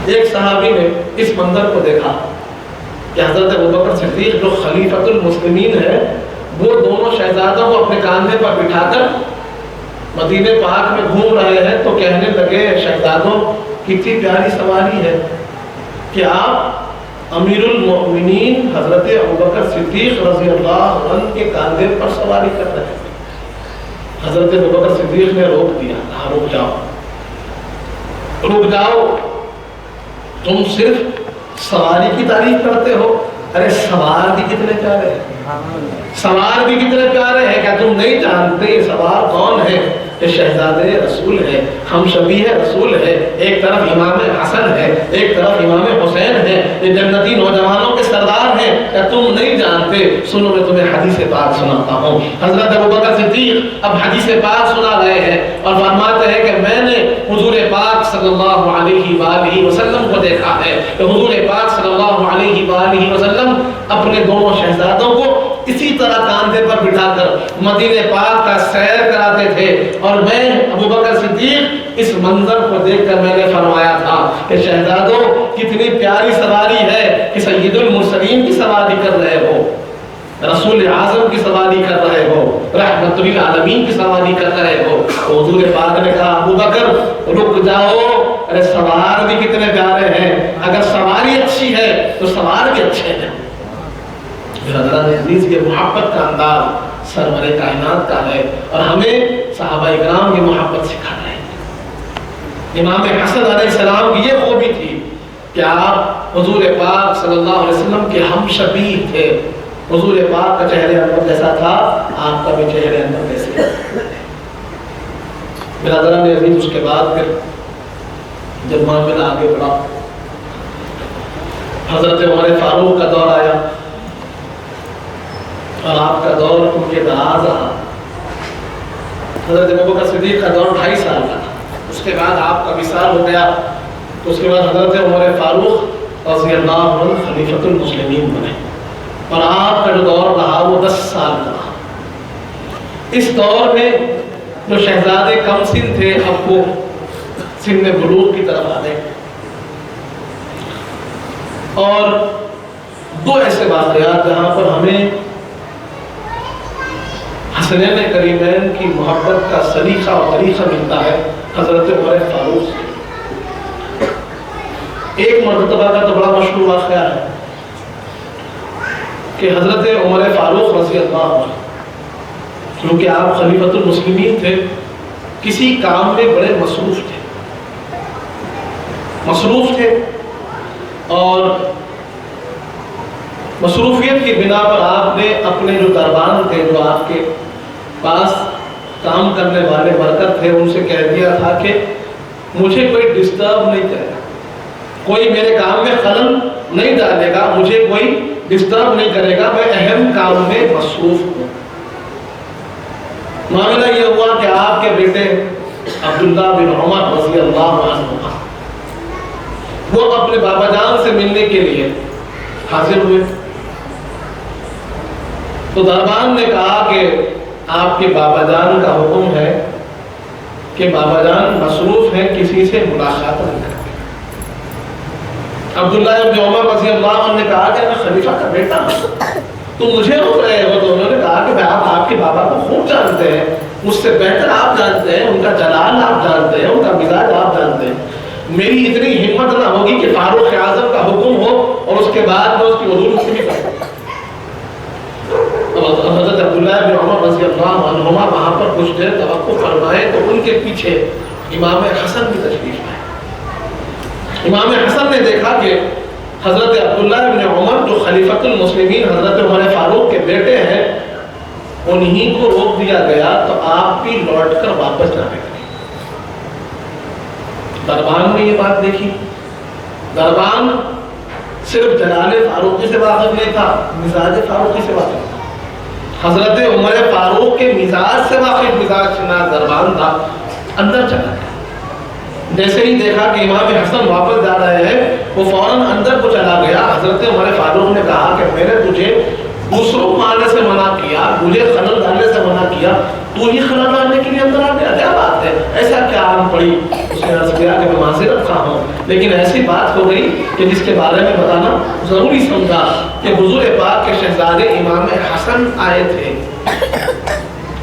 ایک صحابی نے اس منظر کو دیکھا کہ حضرت ابوبکر صدیق جو خلیفۃ المسلمین ہے وہ دونوں شہزادوں کو اپنے کاندھے پر بٹھا کر مدینہ پاک میں گھوم رہے ہیں، تو کہنے لگے شہزادوں کتنی پیاری سواری ہے کہ آپ امیر المؤمنین حضرت ابوبکر صدیق رضی اللہ عنہ کے کاندھے پر سواری کر رہے ہیں۔ حضرت ابوبکر صدیق نے روک دیا، کہا رک جاؤ رک جاؤ، تم صرف سواری کی تعریف کرتے ہو، ارے سوار بھی کتنے پیارے ہیں، سوار بھی کتنے پیارے ہیں، کیا تم نہیں جانتے یہ سوار کون ہے؟ یہ شہزادے رسول ہے، ہم شبیہ رسول ہے، ایک طرف امام حسن ہے، ایک طرف امام حسین ہے، یہ جنتی نوجوانوں کے سردار ہیں، کیا تم نہیں جانتے؟ سنو میں تمہیں حدیث پاک سناتا ہوں۔ حضرت ابوبکر صدیق اب حدیث پاک سنا رہے ہیں اور فرماتے ہیں کہ میں نے حضور پاک صلی اللہ علیہ وآلہ وسلم کو دیکھا ہے کہ حضور پاک صلی اللہ علیہ وآلہ وسلم اپنے دونوں شہزادوں کو اسی طرح کاندھے پر بٹھا کر مدینہ پاک کا سیر کراتے تھے، اور میں ابوبکر صدیق اس منظر کو دیکھ کر میں نے فرمایا تھا کہ شہزادوں کتنی پیاری سواری ہے کہ سید المرسلین کی سواری کر رہے ہو، رسول اعظم کی سواری کر رہے ہو، رحمت للعالمین کی سواری کر رہے ہو۔ تو حضور پاک نے کہا ابوبکر رک جاؤ، ارے سوار بھی کتنے پیارے ہیں، اگر سواری اچھی ہے تو سوار بھی اچھے ہیں۔ برادران عزیز یہ محبت کا انداز سرور کائنات کا ہے، اور ہمیں صحابہ اکرام کی محبت سکھا رہے ہیں۔ امام حسن علیہ السلام کی یہ خوبی تھی کہ آپ حضور پاک صلی اللہ علیہ وسلم کے ہم شبیہ تھے، حضور پاک کا چہرے انور جیسا تھا، آپ کا بھی چہرے انور جیسے۔ برادران عزیز اس کے بعد پھر جب معاملہ آگے بڑھا، حضرت عمر فاروق کا دور آیا اور آپ کا دور ان کے دراز رہا۔ حضرت ابوبکر صدیق کا دور 2.5 سال کا تھا، اس کے بعد آپ کا وصال ہو گیا، تو اس کے بعد حضرت عمر فاروق رضی اللہ عنہ خلیفۃ المسلمین بنے، اور آپ کا جو دور رہا وہ 10 سال کا رہا۔ اس دور میں جو شہزادے کم سن تھے اب وہ سن بلوغ کی طرف آ گئے، اور 2 ایسے واقعات جہاں پر ہمیں حسنین کریمین کی محبت کا سلیقہ اور طریقہ ملتا ہے حضرت عمر فاروق سے۔ ایک مرتبہ کا تو بڑا مشہور واقعہ ہے کہ حضرت عمر فاروق رضی اللہ عنہ کیونکہ آپ خلیفۃ المسلمین تھے، کسی کام میں بڑے مصروف تھے اور مصروفیت کی بنا پر آپ نے اپنے جو دربان تھے، جو آپ کے پاس کام کرنے والے ورکر تھے، ان سے کہہ دیا تھا کہ مجھے کوئی ڈسٹرب نہیں کرے گا، کوئی میرے کام میں خلل نہیں ڈالے گا، مجھے کوئی ڈسٹرب نہیں کرے گا، میں اہم کام میں مصروف ہوں۔ معاملہ یہ ہوا کہ آپ کے بیٹے عبداللہ بن عمر رضی اللہ عنہ وہ اپنے بابا جان سے ملنے کے لیے حاضر ہوئے، تو دربان نے کہا کہ آپ کے بابا جان کا حکم ہے کہ بابا جان مصروف ہیں، کسی سے ملاقات نہیں کرتے۔ عبداللہ بن عمر رضی اللہ عنہ نے کہا کہ میں خلیفہ کا بیٹا ہوں، تم مجھے روک رہے ہو؟ تو انہوں نے کہا کہ آپ کے بابا کو خوب جانتے ہیں، مجھ سے بہتر آپ جانتے ہیں، ان کا جلال آپ جانتے ہیں، ان کا مزاج آپ جانتے ہیں، میری اتنی ہمت نہ ہوگی کہ فاروق اعظم کا حکم ہو اور اس کے بعد میں اس کی حضور مختلف کروں۔ حضرت عبداللہ بن عمر رضی اللہ عنہما وہاں پر کچھ دیر توقف فرمائے تو ان کے پیچھے امام حسن بھی تشریف لائے۔ امام حسن نے دیکھا کہ حضرت عبداللہ بن عمر جو خلیفۃ المسلمین حضرت عمر فاروق کے بیٹے ہیں، انہی کو روک دیا گیا، تو آپ بھی لوٹ کر واپس جانے لگے۔ دربان نے یہ بات دیکھی، دربان صرف جلال فاروقی سے واقف نہیں تھا، مزاج فاروقی سے واقف تھا، حضرت عمر فاروق کے مزاج سے واقف مزاج شناس دربان تھا۔ اندر چلا گیا، جیسے ہی دیکھا کہ امام حسن واپس جا رہے ہیں، وہ فوراً اندر کو چلا گیا۔ حضرت عمر فاروق نے کہا کہ میں نے تجھے دوسروں کو آنے سے منع کیا، مجھے خلل ڈالنے سے منع کیا، تو ہی کھانا ڈالنے کے لیے اندر آ گیا؟ کیا بات ہے، ایسا کیا آن پڑی؟ اس نے عرض کیا کہ میں معذرت خواہ ہوں، لیکن ایسی بات ہو گئی کہ جس کے بارے میں بتانا ضروری سمجھا کہ حضور پاک کے شہزادے امام حسن آئے تھے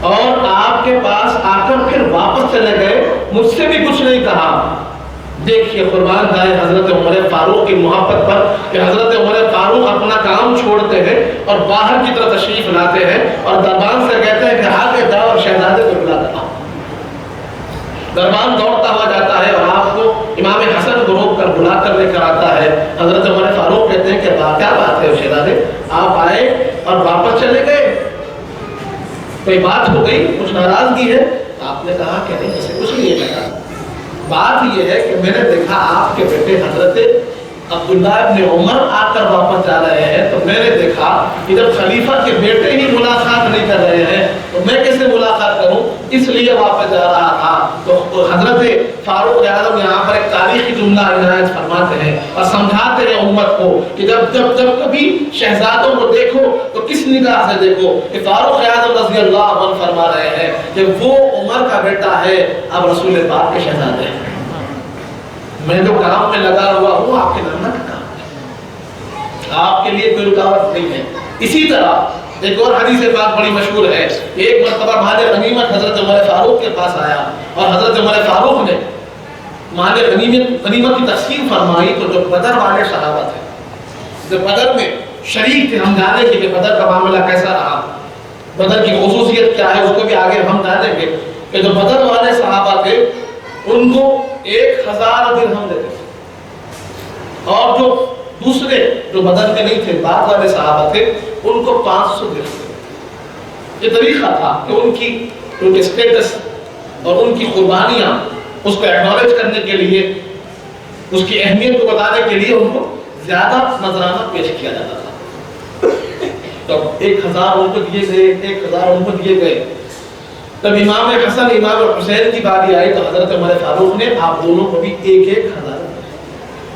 اور آپ کے پاس آ کر پھر واپس چلے گئے، مجھ سے بھی کچھ نہیں کہا۔ دیکھیے قربان جائے حضرت عمر فاروق کی محبت پر کہ حضرت عمر فاروق اپنا کام چھوڑتے ہیں اور باہر کی طرف تشریف لاتے ہیں اور دربان سے کہتے ہیں کہ آگے جاؤ اور شہزادے کو بلا کر آؤ۔ دربان دوڑتا ہوا جاتا ہے اور آپ کو امام حسن کو روک کر بلا کر لے کر آتا ہے۔ حضرت عمر فاروق کہتے ہیں کہ کیا بات ہے شہزادے، آپ آئے اور واپس چلے گئے، کوئی بات ہو گئی، کچھ ناراضگی ہے؟ آپ نے کہا کہ نہیں، ایسے کچھ نہیں ہے۔ بات یہ ہے کہ میں نے دیکھا آپ کے بیٹے حضرت عبداللہ ابن عمر آ کر واپس جا رہے ہیں، تو میں نے دیکھا کہ جب خلیفہ کے بیٹے ہی ملاقات نہیں کر رہے ہیں تو میں کیسے ملاقات کروں، اس لیے واپس جا رہا تھا۔ تو حضرت فاروق اعظم یہاں پر ایک تاریخی جملہ عنایت فرماتے ہیں اور سمجھاتے ہیں امت کو کہ جب کبھی شہزادوں کو دیکھو تو کس نگاہ سے دیکھو۔ کہ فاروق اعظم رضی اللہ عنہ فرما رہے ہیں کہ وہ عمر کا بیٹا ہے، اب رسول پاک کے شہزادے ہیں۔ میں جو کام میں لگا ہوا ہوں آپ کے نانا کا کام ہے، آپ کے لیے کوئی رکاوٹ نہیں ہے۔ اسی طرح ایک اور حدیث پاک بڑی مشہور ہے، ایک مرتبہ مال غنیمت حضرت عمر فاروق کے پاس آیا اور حضرت عمر فاروق نے مال غنیمت کی تقسیم فرمائی، تو جو بدر والے صحابہ تھے، جو بدر میں شریک تھے، ہم جانے کے کہ بدر کا معاملہ کیسا رہا، بدر کی خصوصیت کیا ہے، اس کو بھی آگے ہم جانیں گے کہ جو بدر والے صحابہ تھے ان کو 1000 درہم دیتے تھے، اور جو دوسرے جو بدر کے نہیں تھے بعد والے صحابہ تھے ان کو 500 درہم دیتے۔ یہ طریقہ تھا کہ ان کی سٹیٹس اور ان کی قربانیاں اس کو ایکنالج کرنے کے لیے، اس کی اہمیت کو بتانے کے لیے ان کو زیادہ نذرانہ پیش کیا جاتا تھا۔ تو 1000 ان کو دیے گئے، 1000 ان کو دیے گئے۔ جب امام حسن امام حسین کی باری آئی تو حضرت عمر فاروق نے آپ دونوں کو بھی 1000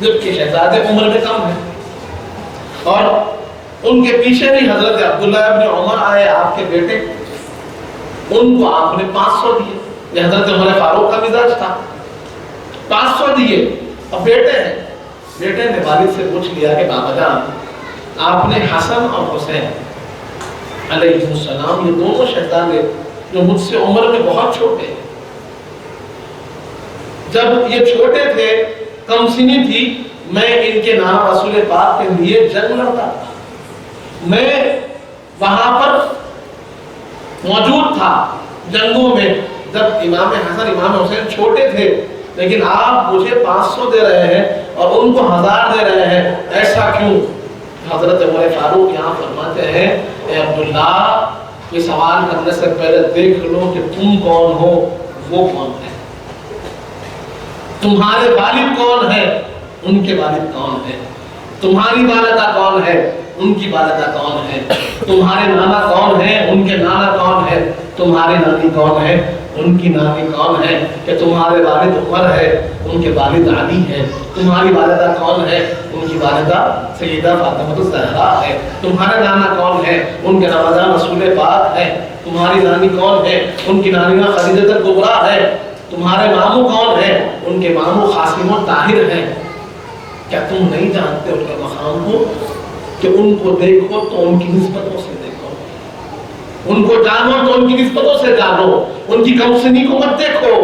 جبکہ شہزادے عمر میں کم ہے، اور ان کے پیچھے بھی حضرت عبداللہ ابن عمر آئے آپ کے بیٹے، ان کو آپ نے 500 دیے۔ یہ حضرت عمر فاروق کا مزاج تھا، 500 دیے۔ اور بیٹے ہیں، بیٹے نے والد سے پوچھ لیا کہ بابا جان آپ نے حسن اور حسین علیہ السلام، یہ دونوں شہزادے جو مجھ سے عمر میں بہت چھوٹے ہیں، جب یہ چھوٹے تھے، کم سنی تھی، میں ان کے نام رسول پاک کے لیے جنگ لڑتا تھا، میں وہاں پر موجود تھا جنگوں میں جب امام حسن امام حسین چھوٹے تھے، لیکن آپ مجھے 500 دے رہے ہیں اور ان کو 1000 دے رہے ہیں، ایسا کیوں؟ حضرت عمر فاروق یہاں فرماتے ہیں اے عبداللہ، یہ سوال کرنے سے پہلے دیکھ لو کہ تم کون ہو، وہ کون ہے، تمہارے والد کون ہے، ان کے والد کون ہے، تمہاری والدہ کون ہے، ان کی والدہ کون ہے، تمہارے نانا کون ہے، ان کے نانا کون ہے، تمہاری نانی کون ہے، ان کی نانی کون ہے، کہ تمہارے والد عمر ہے، ان کے والد علی ہے، تمہاری والدہ کون ہے، ان کی والدہ سیدہ فاطمہ الزہرا ہے، تمہارے نانا کون ہے، ان کے نانا جان رسول پاک ہے، تمہاری نانی کون ہے، ان کی نانی خدیجہ الکبریٰ ہے، تمہارے ماموں کون ہیں، ان کے ماموں قاسم و طاہر ہیں۔ کیا تم نہیں جانتے ان کے مقام کو کہ ان کو دیکھو تو ان کی نسبتوں سے دیکھو، ان کو جانو تو ان کی نسبتوں سے جانو، ان کی کم سنی کو مت دیکھو،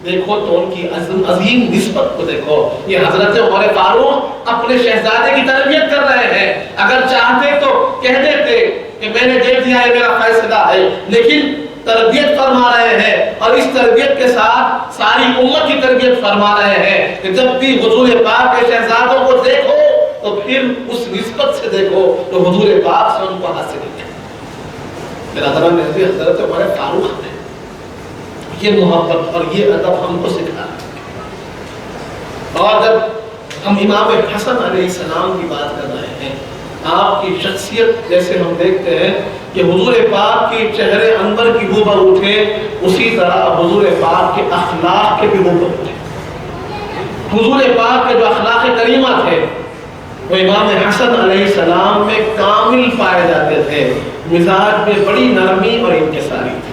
دیکھو تو ان کی عظیم نسبت کو دیکھو۔ یہ حضرت عمر فاروق اپنے شہزادے کی تربیت کر رہے ہیں، اگر چاہتے تو کہہ دیتے کہ میں نے دیکھ دیا ہے، میرا فیصلہ ہے، لیکن تربیت فرما رہے ہیں، اور اس تربیت کے ساتھ ساری امت کی تربیت فرما رہے ہیں کہ جب بھی حضور پاک کے شہزادوں کو دیکھو تو پھر اس نسبت سے دیکھو تو حضور پاک سے ان کو حاصل ہے۔ برادران نے حضرت عمر فاروق نے یہ محبت اور یہ ادب ہم کو سکھایا، اور جب ہم امام حسن علیہ السلام کی بات کر رہے ہیں، آپ کی شخصیت جیسے ہم دیکھتے ہیں کہ حضور پاک کے چہرے انور کی ہو پر اٹھے، اسی طرح حضور پاک کے اخلاق کے بھی ہو پر اٹھے۔ حضور پاک کے جو اخلاق کریمہ تھے وہ امام حسن علیہ السلام میں کامل پائے جاتے تھے، مزاج میں بڑی نرمی اور انکساری تھی۔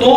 2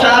4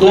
2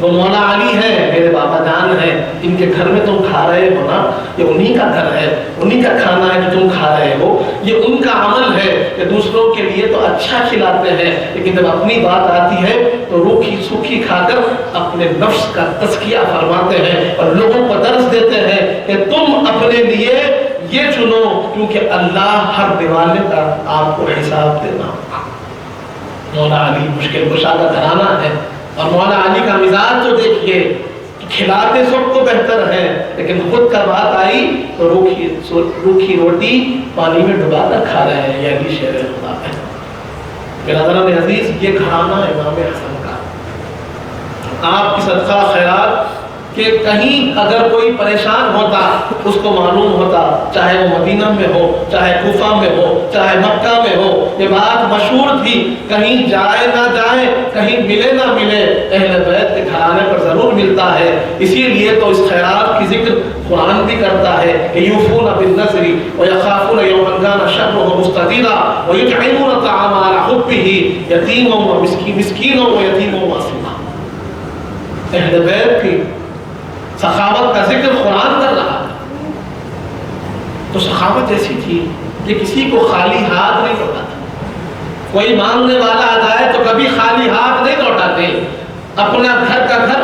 وہ مولا علی ہے، میرے بابا جان ہیں، ان کے گھر میں تم کھا رہے ہو نا، یہ انہی کا گھر ہے، انہی کا کھانا ہے جو تم کھا رہے ہو، یہ ان کا عمل ہے کہ دوسروں کے لیے تو اچھا کھلاتے ہیں، لیکن جب اپنی بات آتی ہے تو روکھی سوکھی کھا کر اپنے نفس کا تزکیہ فرماتے ہیں اور لوگوں کو درس دیتے ہیں کہ تم اپنے لیے یہ چنو، کیونکہ اللہ ہر دیوانے کا آپ کو حساب دینا ہوگا۔ مولا علی مشکل کشا کا گھرانہ ہے، اور مولا علی کا مزاج تو دیکھیے، کھلاتے سب کو بہتر ہے، لیکن خود کا بات آئی تو روکھی روٹی پانی میں ڈبا کر کھا رہے ہیں، یہ علی شیر خدا ہے۔ برادران عزیز، یہ گھرانہ امام حسن کا، آپ کی صدقہ خیرات کہ کہیں اگر کوئی پریشان ہوتا اس کو معلوم ہوتا، چاہے وہ مدینہ میں ہو، چاہے کوفہ میں ہو، چاہے مکہ میں ہو، یہ بات مشہور تھی، کہیں جائے نہ جائے، کہیں ملے نہ ملے، اہل بیت کے گھرانے پر ضرور ملتا ہے۔ اسی لیے تو اس خیرات کی ذکر قرآن بھی کرتا ہے کہ یوفون بالنذر ویخافون یوما کان شرہ مستطیرا ویطعمون الطعام علی حبہ یتیما مسکینا ویتیما واسیرا۔ اہل بیت کی سخاوت کا ذکر قرآن کر رہا ہے، تو سخاوت ایسی تھی کہ کسی کو خالی ہاتھ نہیں لوٹاتا، کوئی مانگنے والا آ جائے تو کبھی خالی ہاتھ نہیں لوٹاتے، اپنا گھر کا گھر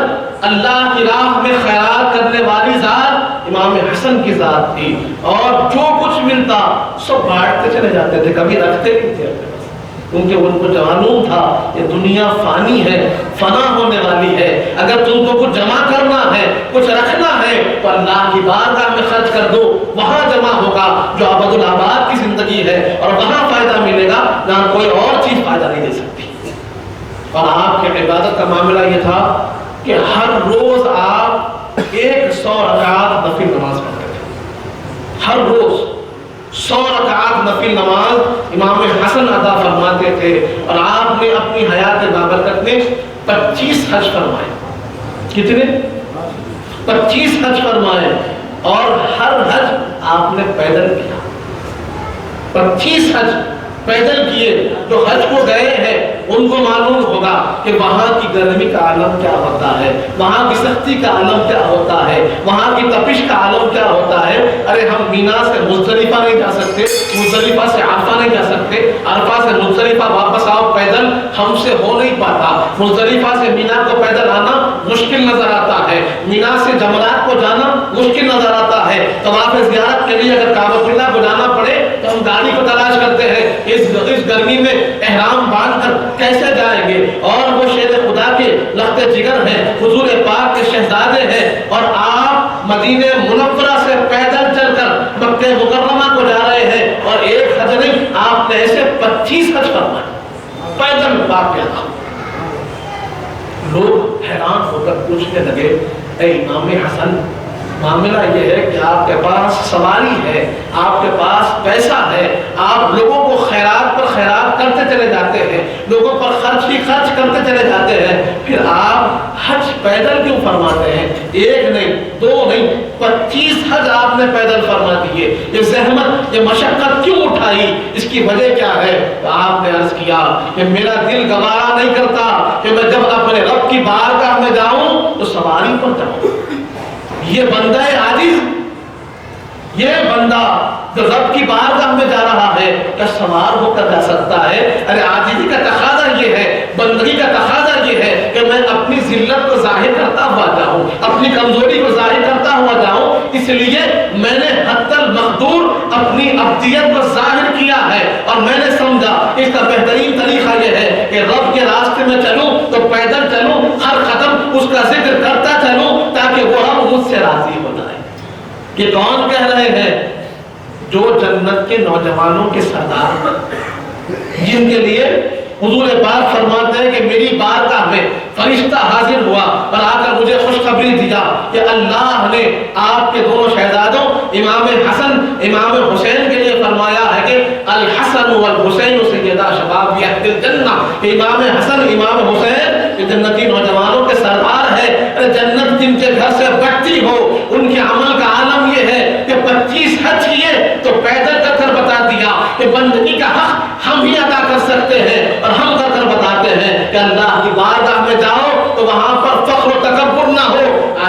اللہ کی راہ میں خیرات کرنے والی ذات امام حسن کی ذات تھی، اور جو کچھ ملتا سب بانٹتے چلے جاتے تھے، کبھی رکھتے نہیں تھے اپنے پاس، کیونکہ ان کو معلوم تھا یہ دنیا فانی ہے، فنا ہونے والی ہے، اگر تم کو کچھ جمع کرنا ہے، کچھ رکھنا ہے تو اللہ کی بارگاہ میں خرچ کر دو، وہاں جمع ہوگا جو ابد الآباد کی زندگی ہے، اور وہاں فائدہ ملے گا جہاں کوئی اور چیز فائدہ نہیں دے سکتی۔ اور آپ کی عبادت کا معاملہ یہ تھا کہ ہر روز آپ 100 رکعات نفل نماز پڑھتے تھے، ہر روز 100 رکعات نفل نماز امام حسن ادا فرماتے تھے، اور آپ نے اپنی حیات بابرکت میں 25 حج فرمائے۔ کتنے؟ 25 حج فرمائے، اور ہر حج آپ نے پیدل کیا، 25 حج پیدل کیے۔ جو حج کو گئے ہیں ان کو معلوم ہوگا کہ وہاں کی گرمی کا عالم کیا ہوتا ہے، وہاں کی سختی کا عالم کیا ہوتا ہے، وہاں کی تپش کا عالم کیا ہوتا ہے۔ ارے ہم مینا سے مزدلفہ نہیں جا سکتے، مزدلفہ سے عرفہ نہیں جا سکتے، عرفہ سے مزدلفہ واپس آؤ پیدل، ہم سے ہو نہیں پاتا۔ مزدلفہ سے مینا کو پیدل آنا مشکل نظر آتا ہے، مینا سے جمرات کو جانا مشکل نظر آتا ہے۔ طواف زیارت کے لیے اگر کعبۃ اللہ کو جانا پڑے تو ہم گاڑی کو تلاش کرتے ہیں، اس گرمی میں احرام باندھ کر کیسے جائیں گے؟ اور وہ شیر خدا کے لخت جگر ہیں، حضور پاک کے شہزادے ہیں، اور آپ مدینہ منورہ سے پیدل چل کر مکہ مکرمہ کو جا رہے ہیں، اور ایک حج نہیں، آپ نے ایسے 25 حج فرمائے پیدل واقعہ تھا۔ لوگ حیران ہو کر پوچھنے لگے، اے امام حسن، معاملہ یہ ہے کہ آپ کے پاس سواری ہے، آپ کے پاس پیسہ ہے، آپ لوگوں کو خیرات پر خیرات کرتے چلے جاتے ہیں، لوگوں پر خرچ ہی خرچ کرتے چلے جاتے ہیں، پھر آپ حج پیدل کیوں فرماتے ہیں؟ ایک نہیں، دو نہیں، 25 حج آپ نے پیدل فرما دیے، یہ زحمت، یہ مشقت کیوں اٹھائی؟ اس کی وجہ کیا ہے؟ تو آپ نے عرض کیا کہ میرا دل گوارا نہیں کرتا کہ میں جب اپنے رب کی بارگاہ میں جاؤں تو سواری پر جاؤں۔ یہ بندہ عاجز، یہ بندہ جو رب کی بارگاہ میں جا رہا ہے کیا سوار ہو کر جا سکتا ہے؟ ارے عاجزی کا تقاضا یہ ہے، بندگی کا تقاضا یہ ہے کہ میں اپنی ذلت کو ظاہر کرتا ہوا جاؤں، اپنی کمزوری کو ظاہر کرتا ہوا جاؤں۔ اس لیے میں نے حتی المقدور اپنی عبدیت کو ظاہر کیا ہے، اور میں نے سمجھا اس کا بہترین طریقہ یہ ہے کہ رب کے راستے میں چلوں تو پیدل چلوں، ہر قدم اس کا ذکر کرتا چلوں، تاکہ وہ رب مجھ سے راضی ہو جائے۔ یہ کون کہہ رہے ہیں؟ جو جنت کے نوجوانوں کے سردار، جن کے لیے حضور پاک فرماتے ہیں کہ میری بارگاہ میں فرشتہ حاضر ہوا اور آ کر مجھے خوشخبری دیا کہ اللہ نے آپ کے دونوں شہزادوں امام حسن امام حسین کے لیے فرمایا ہے کہ الحسن والحسین سیدا شباب اہل الجنہ، امام حسن امام حسین یہ جنتی نوجوانوں کے سردار ہے۔ جنت جن کے گھر سے بٹتی ہو ان کے عمل کا عالم یہ ہے کہ 25 حج کیے تو پیدل کر بتا دیا کہ بندگی کا حق ہم ہی ادا کر سکتے ہیں، اور ہم کر بتاتے ہیں کہ اللہ کی بارگاہ میں جاؤ تو وہاں پر فخر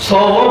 100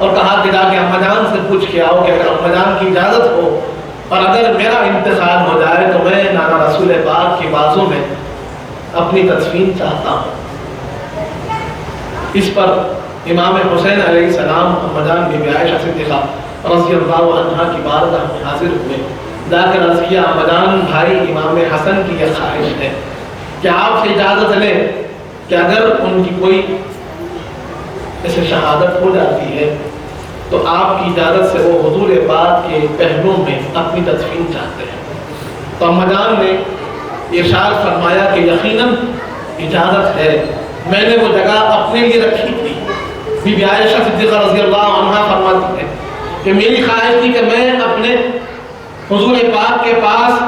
اور کہا کہ جا کے اما جان سے پوچھ کے آؤ کہ اگر اما جان کی اجازت ہو اور اگر میرا انتقال ہو جائے تو میں نانا رسول پاک کی بازوں میں اپنی تدفین چاہتا ہوں۔ اس پر امام حسین علیہ السلام اما جان بی بی عائشہ صدیقہ رضی اللہ عنہا کی بارگاہ میں حاضر ہوئے، جا کر عرض کیا اما جان بھائی امام حسن کی یہ خواہش ہے کہ آپ سے اجازت لیں کہ اگر ان کی کوئی ایسے شہادت ہو جاتی ہے تو آپ کی اجازت سے وہ حضور پاک کے پہلوں میں اپنی تدفین چاہتے ہیں۔ تو اما جان نے ارشاد فرمایا کہ یقیناً اجازت ہے، میں نے وہ جگہ اپنے لیے رکھی تھی۔ بی بی عائشہ صدیقہ رضی اللہ عنہا فرماتی ہے کہ میری خواہش تھی کہ میں اپنے حضور پاک کے پاس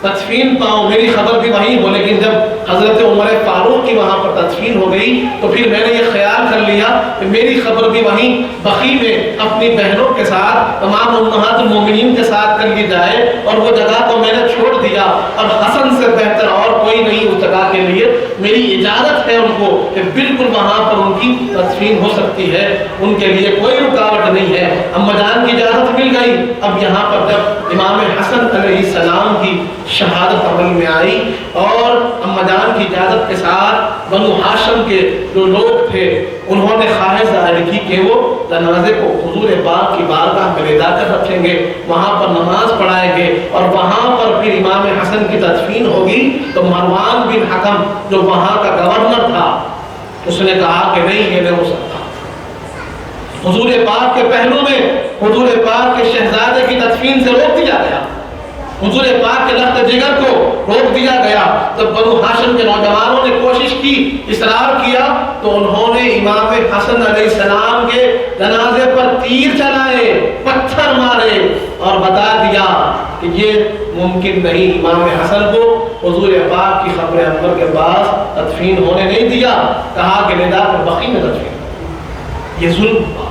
تدفین پاؤں، میری خبر بھی وہیں ہو، لیکن جب حضرت عمر فاروق کی وہاں پر تدفین ہو گئی تو پھر میں نے یہ خیال کر لیا کہ میری خبر بھی وہیں بقیع میں اپنی بہنوں کے ساتھ، تمام امہات المومنین کے ساتھ کر لی جائے، اور وہ جگہ تو میں نے چھوڑ دیا، اب حسن سے بہتر اور کوئی نہیں اس جگہ کے لیے، میری اجازت ہے ان کو کہ بالکل وہاں پر ان کی تدفین ہو سکتی ہے، ان کے لیے کوئی رکاوٹ نہیں ہے۔ اما جان کی اجازت مل گئی۔ اب یہاں پر جب امام حسن علیہ السلام کی شہادت عمل میں آئی اور اما جان کی اجازت کے ساتھ بنو ہاشم کے جو لوگ تھے انہوں نے خواہش ظاہر کی کہ وہ جنازے کو حضور پاک کی بارگاہ میں لے جا کر رکھیں گے، وہاں پر نماز پڑھائیں گے، اور وہاں پر پھر امام حسن کی تدفین ہوگی۔ تو مروان بن حکم جو وہاں کا گورنر تھا اس نے کہا کہ نہیں، یہ نہیں ہو سکتا، حضور پاک کے پہلو میں حضور پاک کے شہزادے کی تدفین سے روک دیا گیا، حضور پاک کے لخت جگر کو روک دیا گیا۔ جب بنو ہاشم کے نوجوانوں نے کوشش کی، اصرار کیا، تو انہوں نے امام حسن علیہ السلام کے جنازے پر تیر چلائے، پتھر مارے اور بتا دیا کہ یہ ممکن نہیں، امام حسن کو حضور پاک کی قبر انور کے پاس تدفین ہونے نہیں دیا، کہا کہ لے جا کر بقیع میں تدفین۔ یہ ظلم ہوا،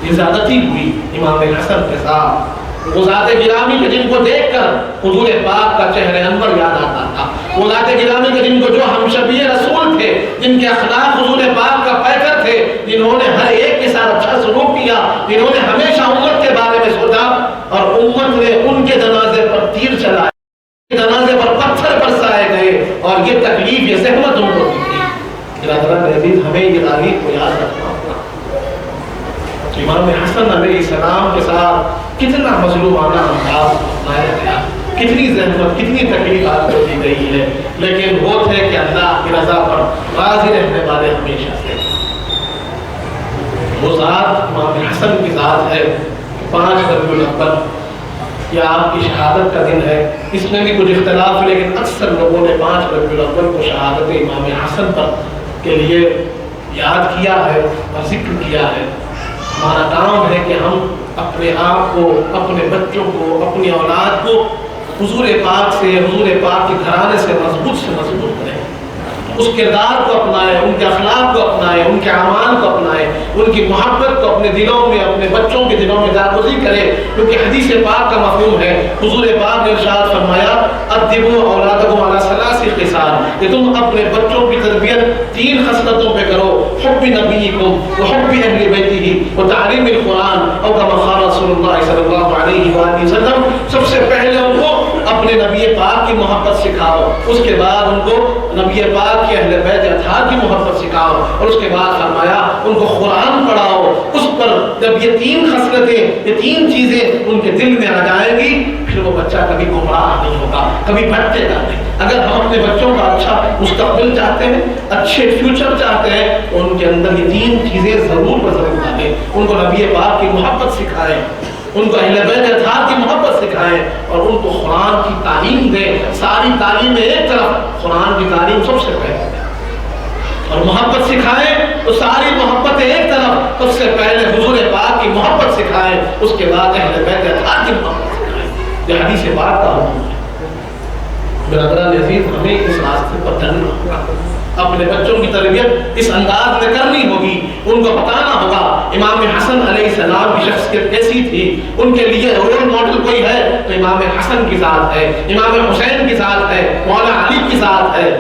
یہ زیادتی ہوئی امام حسن کے ساتھ۔ وہ ذات گرامی کے جن کو دیکھ کر حضور پاک کا چہرہ انور یاد آتا تھا، وہ ذات گرامی کے جن کو جو ہم شبیہ رسول تھے، جن کے اخلاق حضور پاک کا پیکر تھے، جنہوں نے ہر ایک کے ساتھ اچھا سلوک کیا، جنہوں نے ہمیشہ امت کے بارے میں سوچا، اور امت نے ان کے جنازے پر تیر چلائے، جنازے پر پتھر برسائے گئے، اور یہ تکلیف، یہ زحمت ان کو دی تھی۔ برادران عزیز، ہمیں یہ تاریخ کو یاد رکھنا ہوگا۔ امام حسن علیہ السلام کے ساتھ کتنا مظلومانہ انداز اپنایا گیا، کتنی زحمت، کتنی تکلیفات کو دی گئی ہے، لیکن وہ تھے کہ اللہ کی رضا پر راضی رہنے والے ہمیشہ سے۔ وہ ذات امام حسن کی ذات ہے۔ 5 ربیع الاول یہ آپ کی شہادت کا دن ہے، اس میں بھی کچھ اختلاف ہے، لیکن اکثر لوگوں نے 5 ربیع الاول کو شہادت امام حسن پر کے لیے یاد کیا ہے اور ذکر کیا ہے۔ ہمارا کام ہے کہ ہم اپنے آپ کو، اپنے بچوں کو، اپنی اولاد کو حضور پاک سے، حضور پاک کے گھرانے سے مضبوط کریں، اس کردار کو اپنائیں، ان کے اخلاق کو اپنائیں، ان کے اعمال کو اپنائیں، ان کی محبت کو اپنے دلوں میں، اپنے بچوں کے دلوں میں جاگزی کریں، کیونکہ حدیث پاک کا مفہوم ہے، حضور پاک نے ارشاد فرمایا ادبوا اولادکم علی 3 خصال، کہ تم اپنے بچوں کی تربیت 3 خصلتوں پہ کرو، حب نبیکم وحب اہل بیتہ وتعلیم القرآن، او کما قال رسول اللہ صلی اللہ علیہ وآلہ وسلم۔ سب سے پہلے ان کو اپنے نبی پاک کی محبت سکھاؤ، اس کے بعد ان کو نبی پاک کی اہل بیت اطہار کی محبت سکھاؤ، اور اس کے بعد فرمایا ان کو قرآن پڑھاؤ۔ اس پر جب یہ 3 خصلتیں، یہ 3 چیزیں ان کے دل میں آ جائیں گی، پھر وہ بچہ کبھی گمراہ نہیں ہوگا، کبھی بھٹکے گا نہیں۔ اگر ہم اپنے بچوں کا اچھا مستقبل چاہتے ہیں، اچھے فیوچر چاہتے ہیں، تو ان کے اندر یہ 3 چیزیں ضرور نظر اتاریں۔ ان کو نبی پاک کی محبت سکھائیں، ان کو اہل بیت اطہار کی محبت سکھائیں، اور ان کو قرآن کی تعلیم دیں۔ ساری تعلیم ایک طرف، قرآن کی تعلیم سب سے پہلے، اور محبت سکھائیں تو ساری محبتیں ایک طرف، سب سے پہلے حضور پاک کی محبت سکھائیں، اس کے بعد اہل بیت اطہار کی محبت سکھائیں۔ یہ حدیث پاک کا حکم ہے۔ برادران عزیز، ہمیں اس راستے پر چلنا ہوگا، اپنے بچوں کی تربیت اس انداز میں کرنی ہوگی، ان کو بتانا ہوگا امام حسن علیہ السلام کی شخصیت کیسی تھی، ان کے لیے رول ماڈل کوئی ہے تو امام حسن کی ذات ہے، امام حسین کی ذات ہے، مولا علی کی ذات ہے۔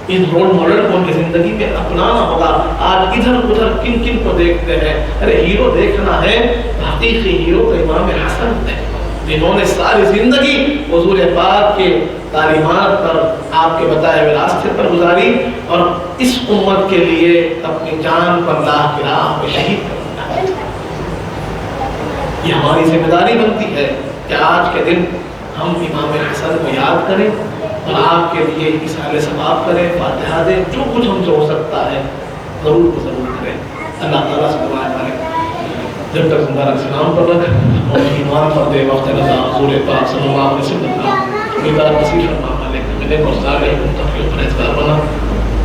اس رول ماڈل کو ان کی زندگی میں اپنانا ہوگا. آج ادھر ادھر کن کن کو دیکھتے ہیں؟ ارے ہیرو دیکھنا ہے، حقیقی ہیرو تو امام حسن ہے، جنہوں نے ساری زندگی حضور پاک کے تعلیمات پر، آپ کے بتائے ہوئے راستے پر گزاری، اور اس امت کے لیے اپنی جان پر اللہ کی راہ میں شہید کرنا ہے. یہ ہماری ذمہ داری بنتی ہے کہ آج کے دن ہم امام حسن کو یاد کریں اور آپ کے لیے اصحال ثواب کریں، فاتحہ دیں، جو کچھ ہم سے ہو سکتا ہے ضرور کو ضرور کریں. اللہ تعالیٰ سے دعائیں کریں جب تک زندہ رکھ، سلام پر رکھ اور ایمان پر دے. وقت رضا حضور پاک صلی اللہ علیہ وسلم کا دیدار نصیب فرما، مالک ملک اور صالح متقی و پرہیزگار بنا.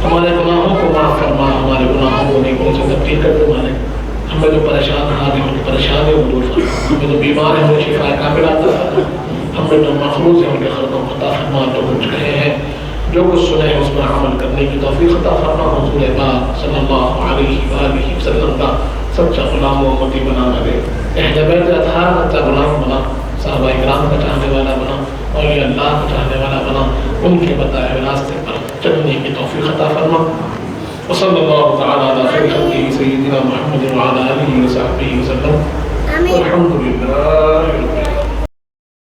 ہمارے گناہوں کو معاف فرما، ہمارے گناہوں کو نیکیوں سے تبدیل کر دے. مالک ہمیں جو پریشان ہیں ان کی پریشانیوں کو دور فرما، ہمیں جو بیمار ہیں انہیں شفا کاملہ عطا فرما، ہمیں جو مخلوط ہیں ان کے خردوں کو عطا فرما. جو کچھ کہے ہیں، جو کچھ سنے ہیں، اس پر عمل کرنے کی توفیق عطا فرما. حضور پاک صلی اللہ علیہ وآلہ وسلم کا سچا غلام و امتی بنا دے. اہل بیت اطہار کا غلام بنا، صحابہ کرام کا چاہنے والا بنا، اولیاء اللہ کا چاہنے والا بنا. ان کے بتائے ہوئے راستے پر چلنے کی توفیق عطا فرما. وصلی اللہ تعالی علی خیر خلقہ سیدنا محمد وعلی آلہ وصحبہ وسلم. الحمد للہ.